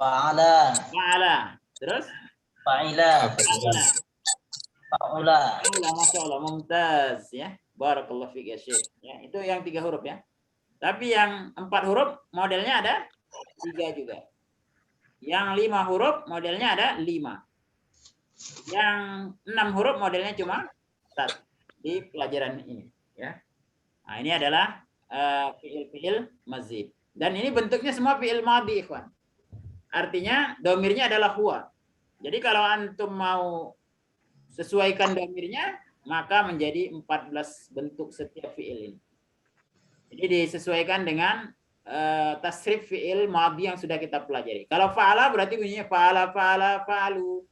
Fa'ala. Fa'ala. Terus? Fa'ila. Fa'ala. Fa'ula. Fa'ula, Masya Allah, mumtaz, ya. Barakallahu fiik ya Syekh. Ya, itu yang 3 huruf, ya. Tapi yang 4 huruf modelnya ada 3 juga. Yang 5 huruf modelnya ada 5. Yang 6 huruf modelnya cuma 1 di pelajaran ini, ya. Nah, ini adalah fiil mazid. Dan ini bentuknya semua fiil madhi, ikhwan. Artinya domirnya adalah huwa. Jadi kalau antum mau sesuaikan domirnya, maka menjadi 14 bentuk setiap fiil ini. Jadi disesuaikan dengan tasrif fiil madhi yang sudah kita pelajari. Kalau fa'ala berarti bunyinya fa'ala, fa'ala, fa'alu,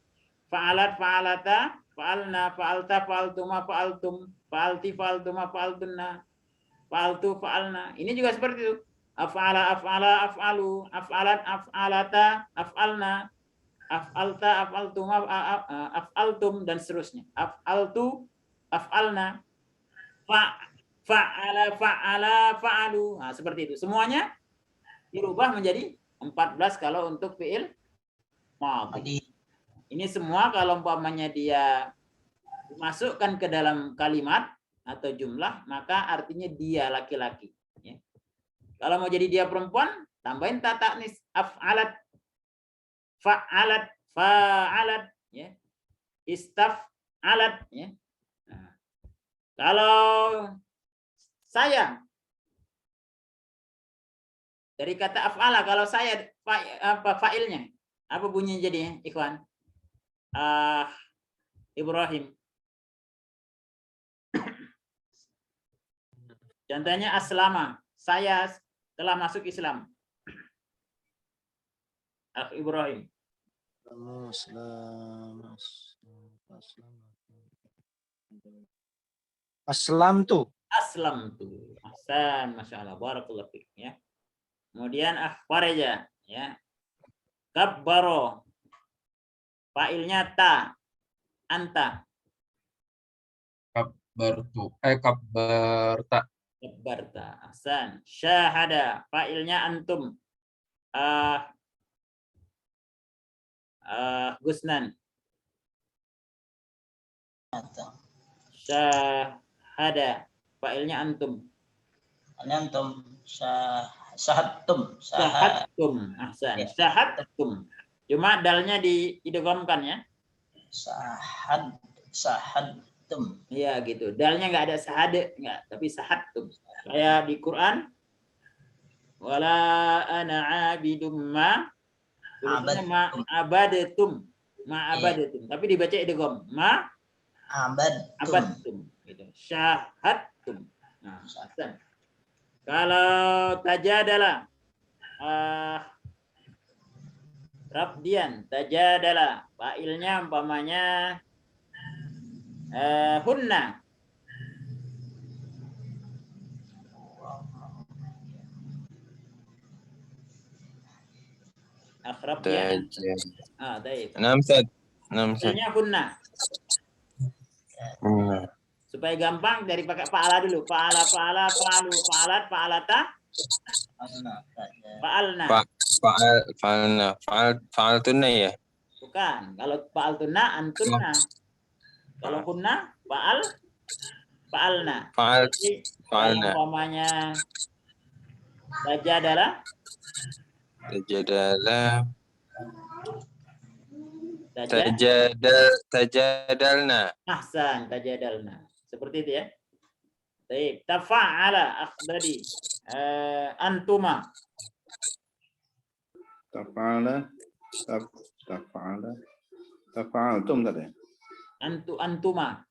fa'alat, fa'alata, fa'alna, fa'alta, fa'altuma, fa'altum, fa'alti, fa'altuma, fa'altunna, fa'altu, fa'alna. Ini juga seperti itu. Af'ala, af'ala, af'alu, af'alat, af'alata, af'alna, af'alta, af'altuma, af'altum, dan seterusnya. Af'altu, af'alna, fa'ala, fa'ala, fa'alu. Nah, seperti itu. Semuanya dirubah menjadi 14 kalau untuk fi'il madhi. Ini semua kalau umpamanya dia dimasukkan ke dalam kalimat atau jumlah, maka artinya dia laki-laki. Ya. Kalau mau jadi dia perempuan, tambahin ta ta'nis, af'alat, fa'alat, fa'alat, ya. Istaf'alat, ya. Nah, kalau saya dari kata af'ala, kalau saya fa'ilnya, apa bunyinya jadinya, ikhwan? Ibrahim. Contohnya aslama, saya telah masuk Islam. Ibrahim. Aslam tuh. Aslam tuh. Ahsan, Masya Allah. Barakallahu fiik, ya. Kemudian akhbaraja, ya. Kabbaro. Fa'ilnya ta. Anta. Kabbartu. Kabbarta. Kabbarta. Ahsan. Syahada. Fa'ilnya antum. Gusnan. Syahada. Fa'ilnya antum. Antum syahadtum. Syahadtum. Ahsan. Syahadtum. Cuma dalnya diidghamkan, ya. Syahadtum. Iya gitu. Dalnya nggak ada sahade, nggak, tapi sahadtum. Kayak di Quran, wala ana abidum ma, tulisannya ma abadatum. Ma'abadatum. Tapi dibaca idgham. Abadtum. Abadtum. Gitu. Syahadtum. Nah, hasan. Kalau tajadala, Rabdian, tajadala, fa'ilnya umpamanya hunna. Rabdian. Baik. Fa'ilnya hunna. Supaya gampang dari pakai fa'ala dulu. Fa'ala, fa'alu, fa'alat, fa'alata, fa'alna. Fa'altunna ya. Bukan. Kalau fa'altunna, antunna. Kalau kunna, fa'alna. Jadi, kalau umpamanya tajadala, tajadalna. Ahsan, tajadalna. Seperti itu ya. Baik, tafa'ala akhdari antuma. Tafa'altum tadi. Antuma.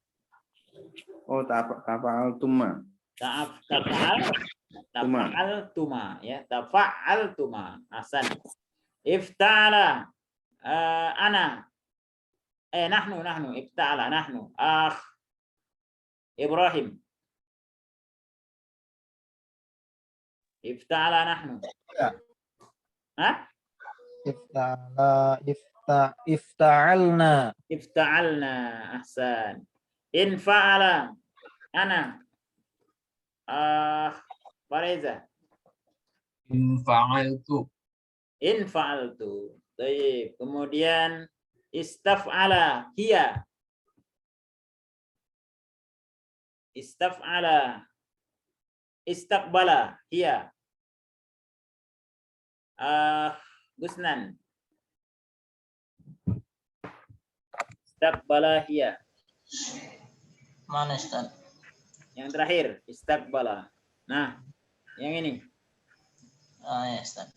Oh, tafa'altumma. Tafa'altuma ya. Tafa'altuma. Ahsan. Ifta'ala ana. Nahnu. Ifta'ala nahnu. Ibrahim. Ifta'ala nahnu. Hah? Ifta'alna. Ahsan. In fa'ala ana. Fareza. In fa'altu. Baik. Kemudian istaf'ala hiya. Istaqbala hiya. Gusnan. Istaqbala hiya. Mana Ustaz? Yang terakhir, istaqbala. Nah, yang ini. Ya Ustaz.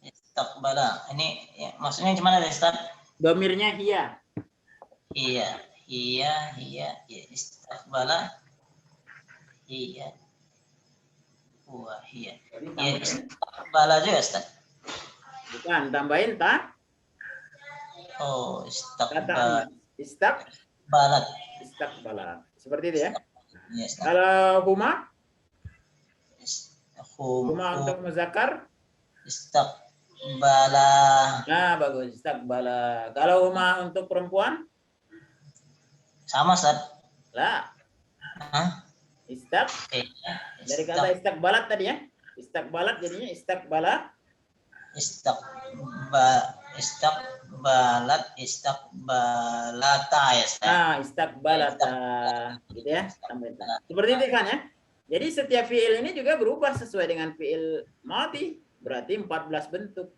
Istaqbala. Ini ya, maksudnya gimana Ustaz? Domirnya hiya. Iya. Istaqbala. Iya. Wah, iya. Iya, istaqbala juga Ustaz. Bukan, tambahin ta. Oh, istaqbala. Istaqbala. Seperti itu ya. Iya, Ustaz. Kalau huma Huma untuk muzakkar. Istaqbala. Nah, bagus. Istaqbala. Kalau huma untuk perempuan? Sama, Ustaz. Lah. Hah? Dari kata istaqbalat tadi ya. Istaqbalat jadinya istaqbala. Istaqbalata ya, Ustaz. Nah, istaqbalata. Gitu ya. Seperti itu kan ya. Jadi setiap fiil ini juga berubah sesuai dengan fiil madhi. Berarti 14 bentuk.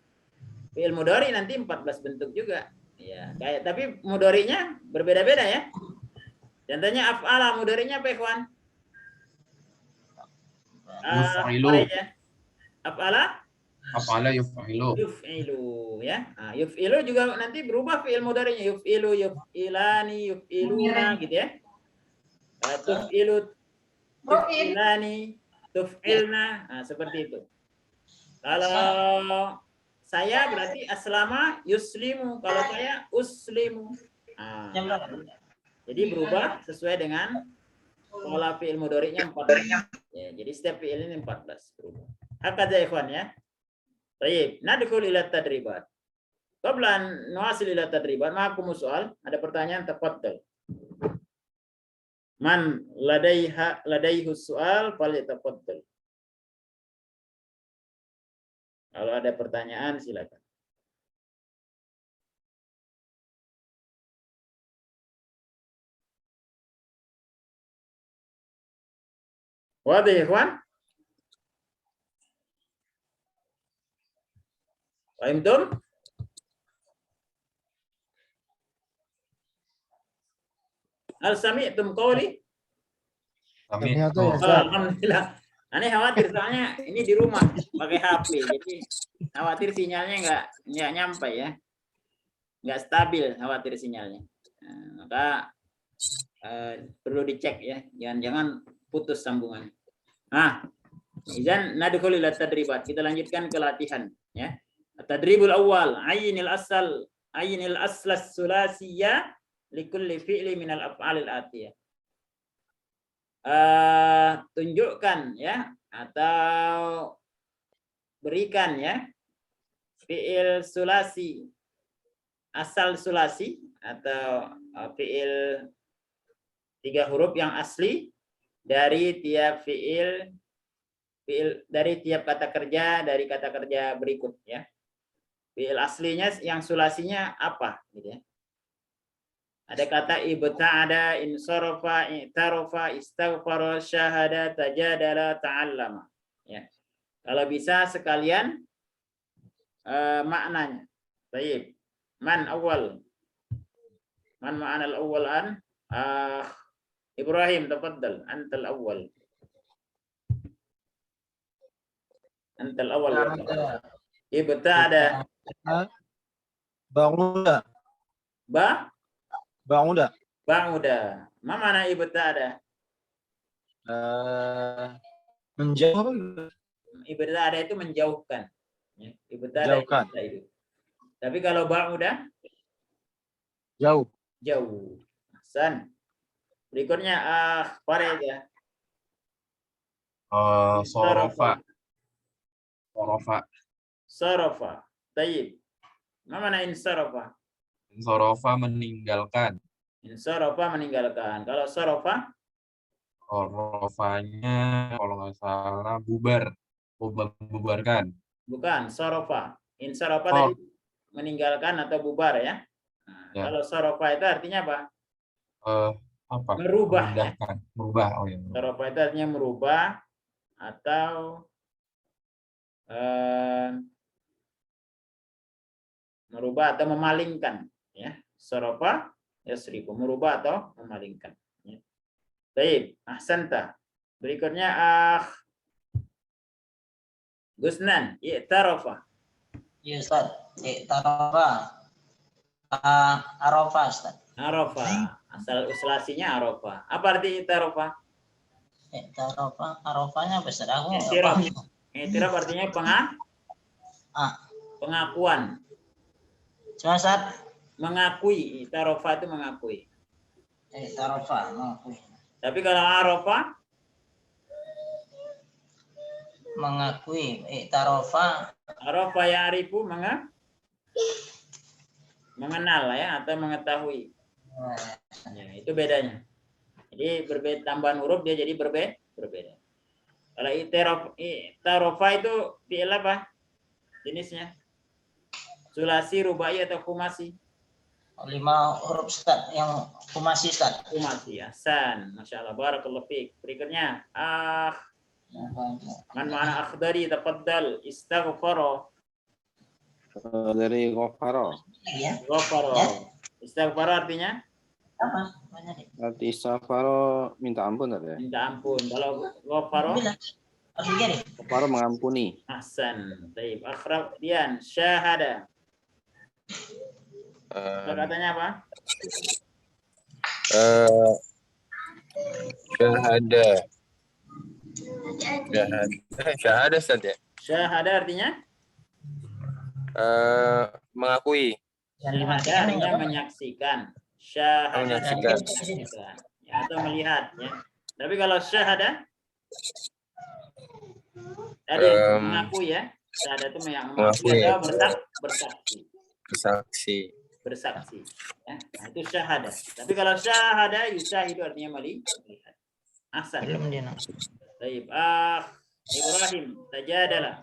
Fiil mudhari nanti 14 bentuk juga. Ya, kayak tapi mudharinya berbeda-beda ya. Contohnya af'ala mudharinya apa, ikhwan? Af'ala yuf'ilu. Yuf'ilu ya. Nah, yuf'ilu juga nanti berubah fiil mudhari'nya. Yuf'ilu, yuf'ilani, yuf'iluna gitu ya. Tuf'ilu, tuf'ilani, tuf'ilna. Nah, seperti itu. Kalau saya berarti aslama yuslimu. Kalau saya uslimu. Nah, jadi berubah sesuai dengan pola fiil mudhari'nya 14. Ya, jadi setiap fiil ini 14 berubah. Hakadha ikhwan ya. Baik, nadkhul ila tadribat. Qabla an nuwasil ila tadribat, ma'akum soal, ada pertanyaan, tafadhal. Man ladaihu soal falyatafaddal. Kalau ada pertanyaan silakan. Wadah ya, ikhwan? Fahimtum? Hal sami'tum qawli? Alhamdulillah. Aneh khawatir soalnya ini di rumah. pakai HP, jadi khawatir sinyalnya nggak nyampe ya. nggak stabil, khawatir sinyalnya. Nah, maka perlu dicek ya, jangan putus sambungan. Nah, izan nadkhul ila tadribat. Kita lanjutkan ke latihan ya. Tadribul awal, aynil aslas sulasiyya likulli fi'li minal af'alil atiyah. Tunjukkan ya atau berikan ya fi'il sulasi, asal sulasi atau fi'il 3 huruf yang asli dari tiap fi'il dari tiap kata kerja dari kata kerja berikut ya. Fi'il aslinya yang sulasinya apa gitu ya. Ada kata ibta'ada, insarafa, i'tarafa, istaghfara, syahada, tajadala, ta'allama. Ya. Kalau bisa sekalian maknanya. Baik. Man awal. Man ma'ana al-awwal an? Ibrahim, tafaddal. Antal awal. Antal awal. Ibta'ada. Ba'uda. Ba'uda. Ba'uda. Ma mana ibta'ada? Menjauh. Ibta'ada itu menjauhkan. Ya. Ibta'ada Jauhkan. itu. Tapi kalau ba'uda? Jauh. Jauh. Hasan. Berikutnya Farida. Sorofa. Sarafa. Tayyib. Ma mana insarafa? Sorofa meninggalkan. Insarafa meninggalkan. Kalau sarafa? Sorofanya kalau nggak salah bubarkan. Bukan, sarafa. Insarafa tadi meninggalkan atau bubar ya. Nah, Ya. kalau sarafa itu artinya apa? Apa? Merubah. Memindahkan. Merubah. Oh ya. Sarafa itu artinya merubah atau merubah atau memalingkan ya. Sarafa yasrifu, merubah atau memalingkan ya. Baik, ahsanta. Berikutnya Gusnan, i'tarafa. Ya Ustaz, i'tarafa. Arafa Ustaz. Arafa. Asal usulasinya arafa. Apa arti i'tarafa? I'tarafa, arafanya besar aku. I'tiraf artinya pengakuan. Cuma Ustaz, Mengakui, i'tarafa itu mengakui. i'tarafa, mengakui. Tapi kalau arafa Mengakui, i'tarafa. arafa ya'rifu mengenal ya atau mengetahui. Ya, itu bedanya. Jadi berbeda, tambahan huruf dia jadi berbeda. Kalau i'tarafa itu fi'il apa? Jenisnya? Sulasi, rubai atau kumasi? 5 huruf Ustaz yang kumasi Ustaz. Kumasi, ahsan. Masya Allah, barakallahu fiik. Berikutnya, man ma'ana akhdari, tafaddal, istaghfara. Dari ghafara. Ya. Ghafara. Ya. Istighfar artinya Apa? Banyak deh. Arti istighfar minta ampun ada ya? minta ampun. Kalau ghafara, Ghafara mengampuni. ahsan. Baik, akhrab Dian, syahada. Katanya apa? Syahada Ustaz ya. Syahada artinya Mengakui. syahada artinya menyaksikan. Syahada Menyaksikan. ya, atau melihat ya. Tapi kalau syahada tadi mengakui ya. Syahada itu mengakui atau bersaksi. Ya. Nah, itu syahada. Tapi kalau syahada yusyahidu artinya melihat. Ahsan. Belum dia. Baik, Ibrahim, tajadalah.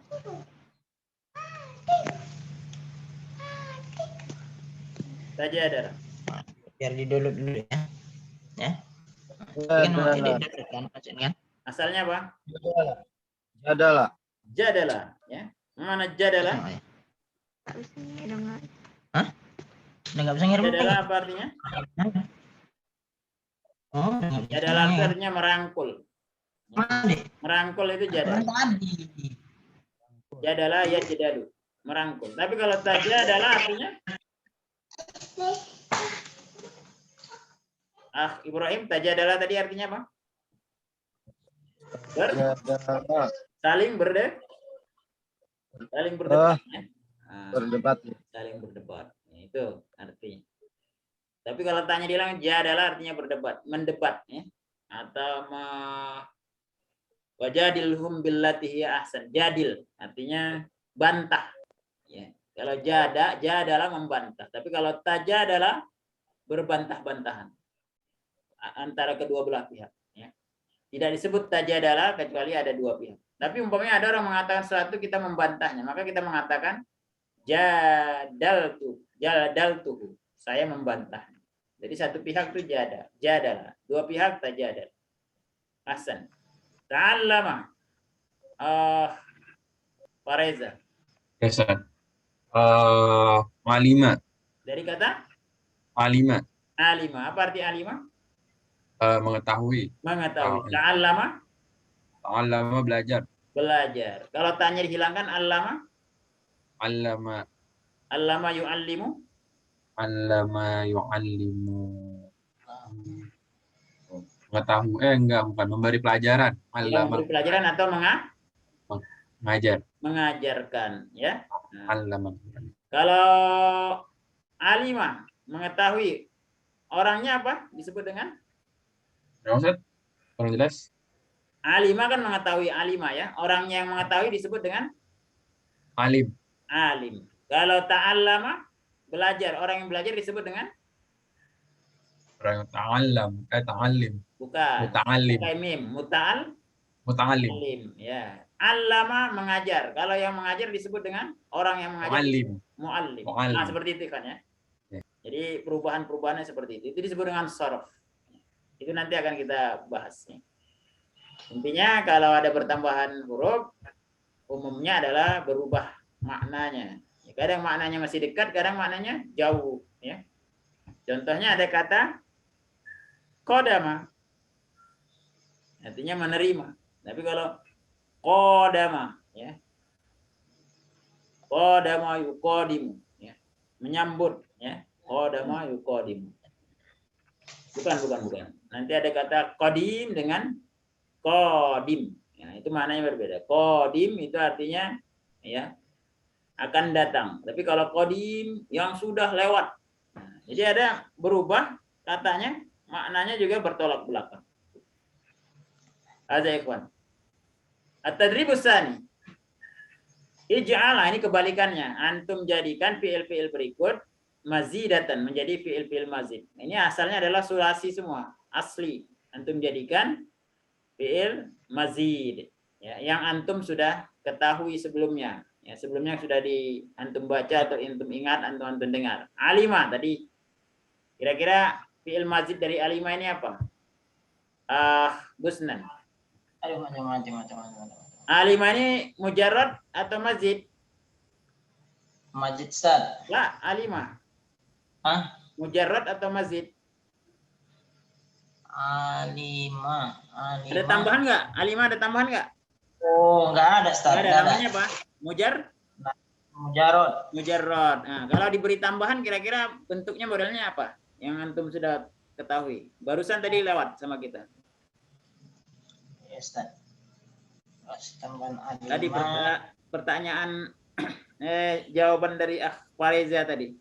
Tajadalah. Biar di-download dulu ya. Ya. Kan mau edit kan kan? Asalnya apa? Jadalah. Jadalah, ya. Mana jadalah? Hah? Udah nggak bisa ngirim. Jadalah apa artinya? Oh, Jadalah artinya merangkul. Merangkul itu jadalah. Jadalah ya jadalu. Merangkul. Tapi kalau tajadalah artinya Ibrahim, tajadalah tadi artinya apa? Jadala. Saling berdebat. Ya? Nah, Berdebat. saling berdebat. Nah, itu artinya. Tapi kalau tanya bilang jadalah artinya berdebat, mendebat, ya. Atau wajadilhum billati hiya ahsan. Jadil artinya bantah. Ya. Kalau jadalah membantah. Tapi kalau tajadalah berbantah-bantahan antara kedua belah pihak. Ya. Tidak disebut tajadalah kecuali ada dua pihak. Tapi umpamanya ada orang mengatakan sesuatu kita membantahnya, maka kita mengatakan jadaltuhu. Saya membantah. Jadi satu pihak itu jadalah, dua pihak tajadal. Hasan. Ta'allama. Fareza. Yes, sir. Alima. Dari kata Alima. alima. Apa arti alima? Mengetahui. Mengetahui. Tahu. Ta'allama. Ta'allama belajar. Belajar. Kalau tanya dihilangkan allama. Allama. Allama yu'allimu. Allama yu'allimu. Mengetahui. Enggak, bukan. Memberi pelajaran. Allama. Memberi pelajaran atau Mengajar. mengajarkan. Ya. Nah, Allama. kalau alima, mengetahui. Orangnya apa? Disebut dengan? Ustaz, kurang jelas. Alima kan mengetahui alima ya. Orangnya yang mengetahui disebut dengan Alim. alim. Kalau ta'allama, belajar. Orang yang belajar disebut dengan? Orang yang ta'allam. Ta'allim. Bukan. Muta'allim. Pakai mim. Muta'allim. Alim. Ya. Allama mengajar. Kalau yang mengajar disebut dengan orang yang mengajar. Mu'allim. Mu'allim. Nah, seperti itu kan ya. Ya. Jadi perubahan-perubahannya seperti itu. Itu disebut dengan sorof. Itu nanti akan kita bahas. Ya. Intinya kalau ada pertambahan huruf, umumnya adalah berubah maknanya. Ya, kadang maknanya masih dekat, kadang maknanya jauh. Ya. Contohnya ada kata kodama. Artinya menerima. Tapi kalau kodama, ya, kodama yukodimu, ya, menyambut, ya, kodama yukodimu. Bukan. Nanti ada kata kodim dengan kodim. Ya, itu maknanya berbeda. Kodim itu artinya ya akan datang. Tapi kalau kodim yang sudah lewat. Nah, jadi ada berubah katanya, maknanya juga bertolak belakang. Azza ikhwan. At-tadribus tsani. Ij'ala, ini kebalikannya. Antum jadikan fi'il-fi'il berikut mazidatan menjadi fi'il-fi'il mazid. Ini asalnya adalah sulasi semua, asli. Antum jadikan fi'il mazid. Ya, yang antum sudah ketahui sebelumnya. Ya, sebelumnya sudah antum baca atau antum ingat, antum dengar. Alima tadi. Kira-kira fi'il mazid dari alima ini apa? Busnan. Aduh, macam-macam. Alima ini mujarrad atau mazid? Majid Ustaz. La, alima. Hah? Mujarrad atau mazid? Alima. Ada tambahan nggak? Alima ada tambahan nggak? Oh, enggak ada Ustaz. Ada. Namanya apa? Mujarrad. Nah, kalau diberi tambahan kira-kira bentuknya modelnya apa? Yang antum sudah ketahui. Barusan tadi lewat sama kita. Ya, Ustaz. Tambahan alima. Tadi pertanyaan jawaban dari Fareza tadi.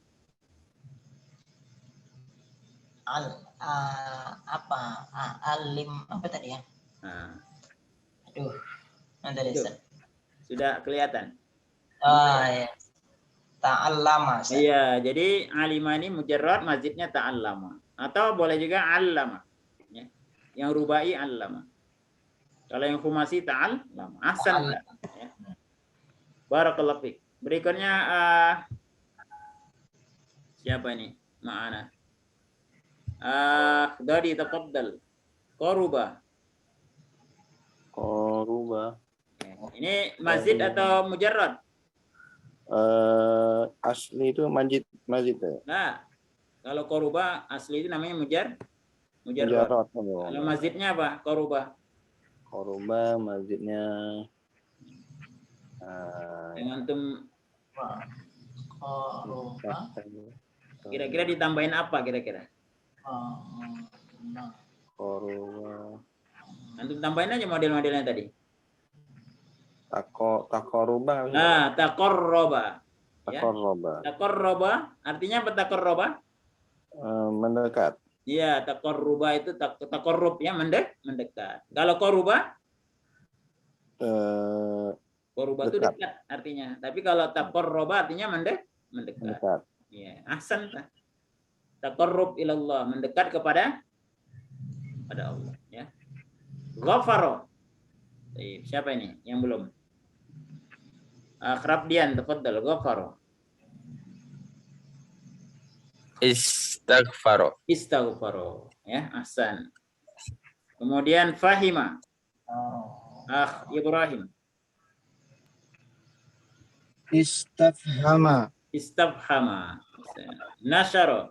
Alim apa tadi ya? Nah, Aduh. Nanti Ustaz. Sudah kelihatan. Ya. Ta'allama. Iya, jadi alima ini mujarrad, mazidnya ta'allama. Atau boleh juga allama. Ya. Yang rubai allama. Kalau yang khumasi ta'allama. Ahsan. Ya. Barakallahu fiik. Berikutnya siapa ini? Ma'ana. Dari taqaddal. Qaruba. Ini mazid atau mujarrad? Asli itu mazid ya. Nah, kalau qaruba asli itu namanya mujarrad. Kalau mazidnya apa? Qaruba. Qaruba mazidnya Yang antum Kira-kira ditambahin apa kira-kira? Koruba. Antum tambahin aja model-modelnya tadi. Takoruba. Nah, taqarraba. Ya. Takoruba. Taqarraba artinya apa taqarraba? Mendekat. Iya, taqarruba itu taqarrub ya, mendekat. Kalau qaruba? Qaruba itu Dekat. dekat artinya. Tapi kalau taqarraba artinya mendekat. Mendekat. Ya, ahsan. Taqarrub ilallah, mendekat kepada Allah ya. Ghafara. Siapa ini yang belum? Akrabdian, tafadhal, ghafara. Istighfaro. Istaghfara ya, ahsan. Kemudian fahima. Ibrahim. Istafhama. Istabhama. Nasyara.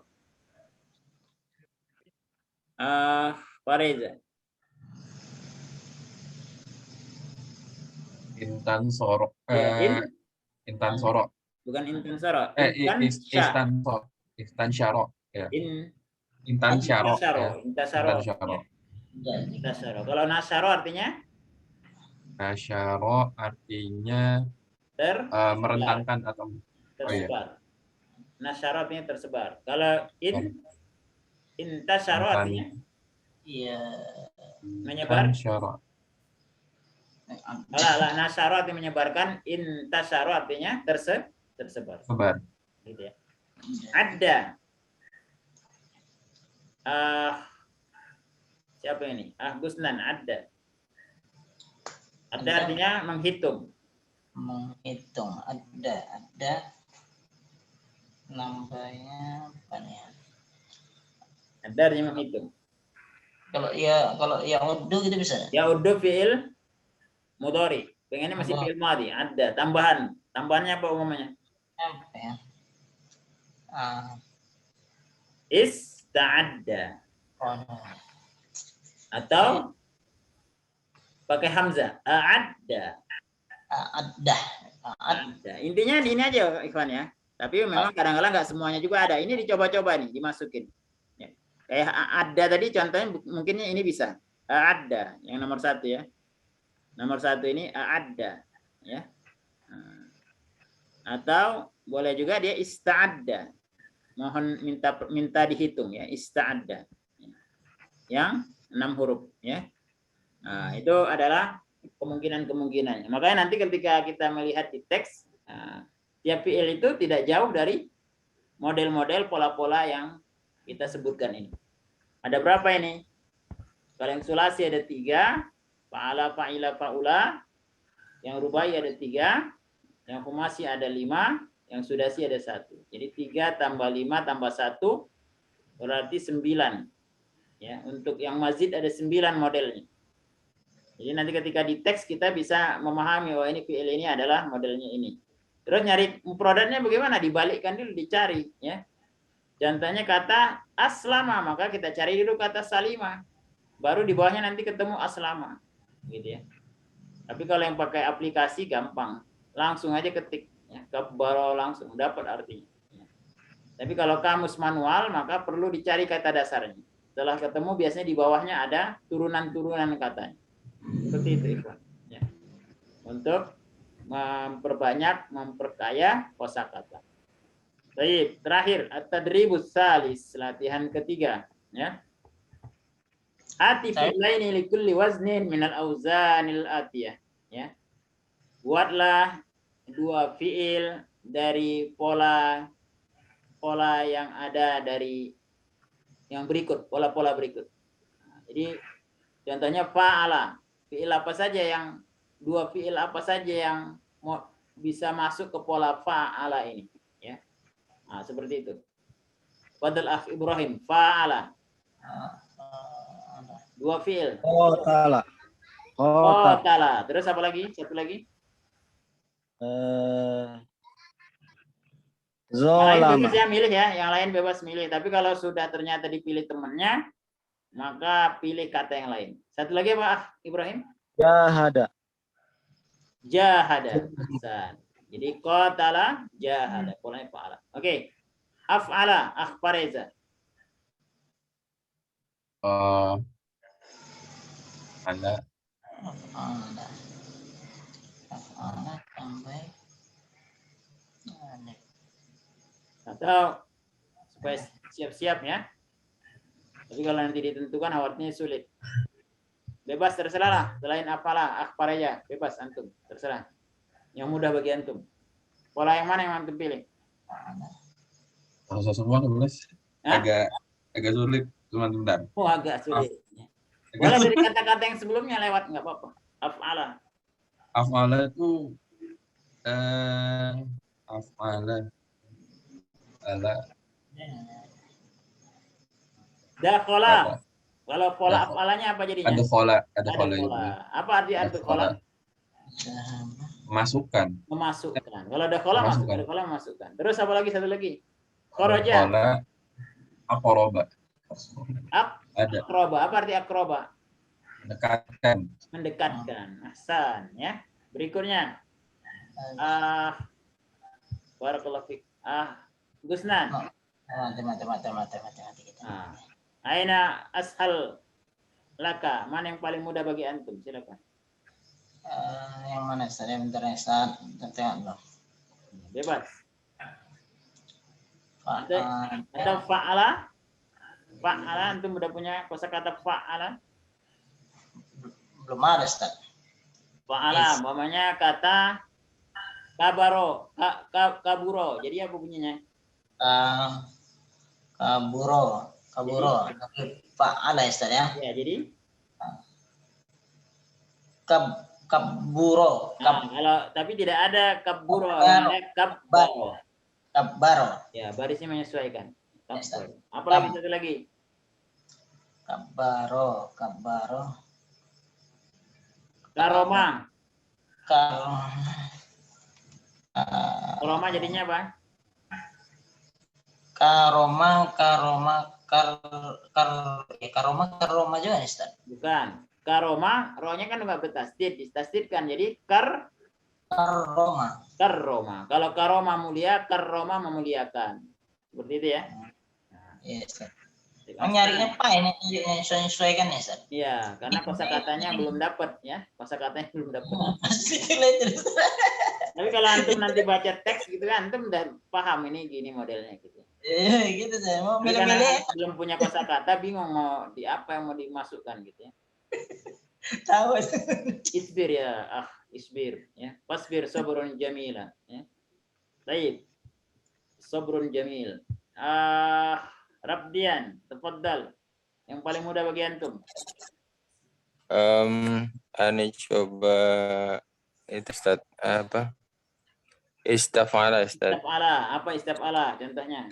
Fareza. Intan sorok. Ya, Intan sorok. bukan intan sara. Istan syarok. Ya. Intan Intasaro. syarok. Intasaro. Intan syarok. Intasaro. Kalau nasaro artinya Nasyaro artinya merentangkan atau tersebar. Nasyaro artinya tersebar. Kalau intasaro artinya menyebar. syarok. Kalau nasyaro artinya menyebarkan, intasaro artinya tersebar. Sebar. Gitu ya. Ada. Siapa ini? Gusnan, ada. Ada artinya menghitung. Menghitung. Ada. Nambahnya apa nih? Ada artinya menghitung. Kalau ya udah gitu bisa. Ya udah fi'il mudhari. Pengennya masih fi'il madhi. Ada tambahan. Tambahannya apa umumnya? Apa ya? Ista'adda. Atau pakai hamzah. A'adda. Ada. Intinya ini aja Ikhwan ya. Tapi memang kadang-kadang nggak semuanya juga ada. Ini dicoba-coba nih, dimasukin. Ya. Kayak ada tadi contohnya mungkinnya ini bisa. Ada yang nomor 1 ya. Nomor 1 ini ada ya. Atau boleh juga dia ista'adda. Mohon minta dihitung ya, ista'adda. Yang 6 huruf ya. Nah, itu adalah kemungkinan-kemungkinannya. Makanya nanti ketika kita melihat di teks, tiap fi'il itu tidak jauh dari model-model pola-pola yang kita sebutkan ini. Ada berapa ini? Kalau yang sulasi ada 3, fa'ala, fa'ila, fa'ula. Yang rubai ada 3, yang khumasi ada 5, yang sudasi ada 1. Jadi 3 tambah 5 tambah 1 berarti 9. Ya, untuk yang mazid ada 9 modelnya. Jadi nanti ketika di teks kita bisa memahami bahwa ini fi'il ini adalah modelnya ini. Terus nyari mufradatnya bagaimana? Dibalikkan dulu, dicari ya. Contohnya kata aslama, maka kita cari dulu kata salima. Baru di bawahnya nanti ketemu aslama. Gitu ya. Tapi kalau yang pakai aplikasi gampang. Langsung aja ketik ya, baru langsung dapat artinya. Ya. Tapi kalau kamus manual maka perlu dicari kata dasarnya. Setelah ketemu biasanya di bawahnya ada turunan-turunan katanya. Seperti itu Ikhwan. Ya. Untuk memperbanyak, memperkaya kosakata. Baik, terakhir at-tadribus salis, latihan ketiga ya. Ati fi'laini likulli waznin minal auzanil atiyah ya. Buatlah 2 fi'il dari pola yang ada dari yang berikut, pola-pola berikut. Jadi contohnya fa'ala, fi'il apa saja yang 2 fi'il apa saja yang bisa masuk ke pola fa'ala ini ya. Nah, seperti itu. Fadl akh Ibrahim, fa'ala. 2 fi'il. Qatala. Qatala. Terus apa lagi? Satu lagi. Yang lain bebas ya milih ya, yang lain bebas milih. Tapi kalau sudah ternyata dipilih temannya, maka pilih kata yang lain. Satu lagi apa Ibrahim? Jahada. Jahada. Jadi qatala jahada. Polanya fa'ala. Oke. Af'ala, akhbareza. Anda Af'ala tambah Atau supaya siap-siap ya. Tapi kalau nanti ditentukan awalnya sulit. Bebas terserah lah. Selain apalah, akhbareza, bebas antum, terserah. Yang mudah bagi antum. Pola yang mana yang antum pilih? bahasa semua 11 Hah? agak sulit, cuma bentar. Oh, agak sulit. Boleh dari kata-kata yang sebelumnya lewat, nggak apa-apa. Af'ala. Af'ala itu af'ala ala Dakhala. ada Kalau pola Dakhala. af'alanya apa jadinya? ada khola Ada juga. pola. Apa arti Adkhala. adkhala? Masukkan. Memasukkan. Kalau dakhala masuk, Memasukkan. adkhala memasukkan. Terus apa lagi, satu lagi? Kharaja. Khola aqraba. Ada Akroba. Apa arti akroba? mendekatkan. Mendekatkan. Ahsan ya. Berikutnya. Barakallahu fiik. Gusnan. Mati. Aina ashal laka. Mana yang paling mudah bagi antum? Silakan. Yang mana Ustaz? Yang bentar ya Ustaz. Tengok dulu. Bebas. Atau fa'ala. Fa'ala antum udah punya kosakata fa'ala? Belum ada Ustaz. Fa'ala, umpamanya kata kabaro, kaburo. Jadi apa bunyinya? Kaburo. Fa'ala ya Ustaz ya. Ya, jadi Kaburo. kalau tapi tidak ada kaburo, yang ada kabbaro. Kabbaro. Ya, barisnya menyesuaikan. Kabbaro. Yes, Apa lagi, satu lagi? Kabbaro. Karoma. Karoma jadinya apa? Karoma juga nih Ustaz. Bukan. Karoma, rohnya kan enggak bertasdid, distasdidkan. Jadi Karoma. Kalau karoma mulia, karoma memuliakan. Seperti itu ya. Yes. Nyarinya apa ini? Menyesuaikan ya Ustaz. Iya, karena kosakatanya belum dapat ya. Kosakatanya belum dapat. Tapi kalau antum nanti baca teks gitu kan, antum udah paham ini gini modelnya gitu. Gitu saya mau Tapi karena milih-milih. belum punya kosakata, bingung mau di apa yang mau dimasukkan gitu ya. Tahu. Isbir ya, isbir ya. Wasbir sabrun jamila ya. Baik. Sabrun jamil. Rabdian, tafaddal. Yang paling mudah bagi antum. Ani coba itu Ustaz apa? Istafala Ustaz. Istaf'ala, apa istaf'ala contohnya?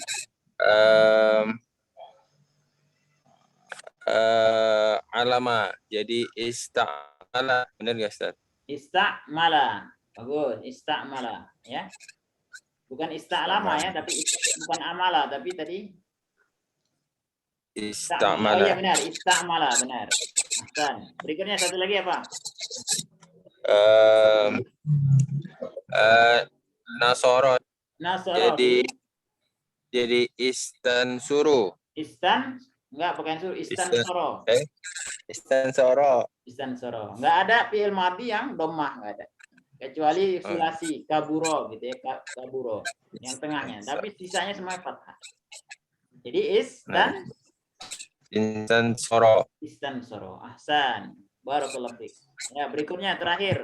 Alama. Jadi ista'ala, benar enggak Ustaz? Istamala. Bagus, istamala ya. Bukan ista'lama ya, tapi bukan amala, tapi tadi Istamala. Oh iya benar, istamala benar. Dan berikutnya satu lagi apa? Nasoro. Nasoro. Jadi istan suru. Istan enggak pakai suruh, istan soro. Istan soro. Istan soro. Enggak ada fi'il madhi yang dhammah, enggak ada. Kecuali sulasi, kaburo gitu ya, kaburo yang tengahnya. Tapi sisanya semua fathah. Jadi istan soro. Istan soro. Ahsan. Barakallahu fiik. Ya, berikutnya terakhir.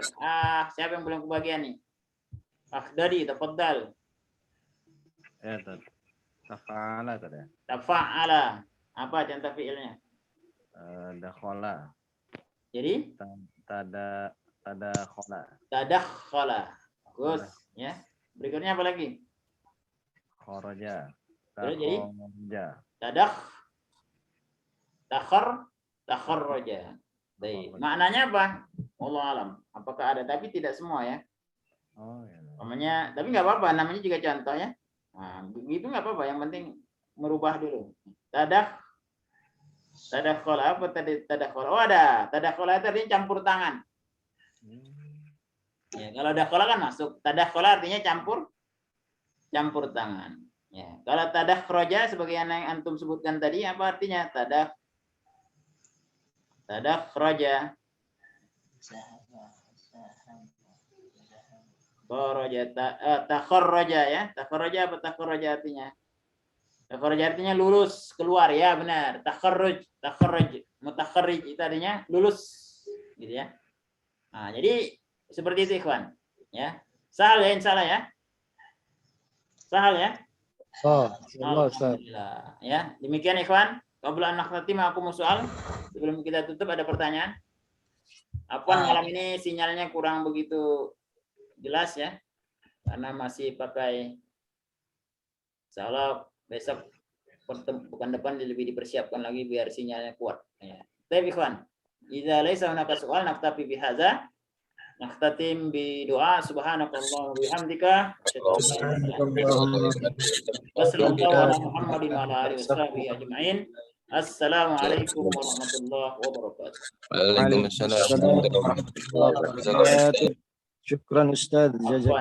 Siapa yang belum kebagian nih? Akhdari, tafaddal. Ya, tafa'ala tadi. Tafa'ala. Apa contoh fi'ilnya? Dakhala. Jadi tadakhala. Bagus ya. Berikutnya apa lagi? Kharaja. Jadi Takharaja. takharraja. Baik. Maknanya apa? Wallahu alam. Apakah ada, tapi tidak semua ya. Oh ya. Namanya, tapi nggak apa-apa, namanya juga contoh ya. Nah, begitu nggak apa-apa, yang penting merubah dulu. Tadakhala apa tadi? Tadakhala. Oh ada. Tadakhala itu artinya campur tangan. Ya, kalau dakhala kan masuk. Tadakhala artinya campur tangan. Ya, kalau tadakhraja sebagaimana yang antum sebutkan tadi, apa artinya? Tadakhraja. Takharraja ya. Takharraja apa takharraja artinya? Takharraja artinya lulus, keluar ya, benar. Takharruj, mutakharrij itu artinya lulus gitu ya. Nah, jadi seperti itu ikhwan, ya. Sahal ya, insyaallah ya. Sahal ya. Alhamdulillah. Ya, demikian ikhwan. Qabla an nakhtatima aku mau soal. Sebelum kita tutup ada pertanyaan. Apaan malam ini sinyalnya kurang begitu jelas ya. Karena masih pakai, insyaallah besok pekan depan lebih dipersiapkan lagi biar sinyalnya kuat. Ya. Baik ikhwan. Idza laisa hunaka soal naktafi bihadza. Nakhtatim bi doa subhanakallah wa bihamdika. Wassallallahu ala Muhammadin wa ala alihi washabihi ajma'in. Assalamualaikum warahmatullahi wabarakatuh. Waalaikumsalam warahmatullahi wabarakatuh. Syukran Ustaz. Afwan.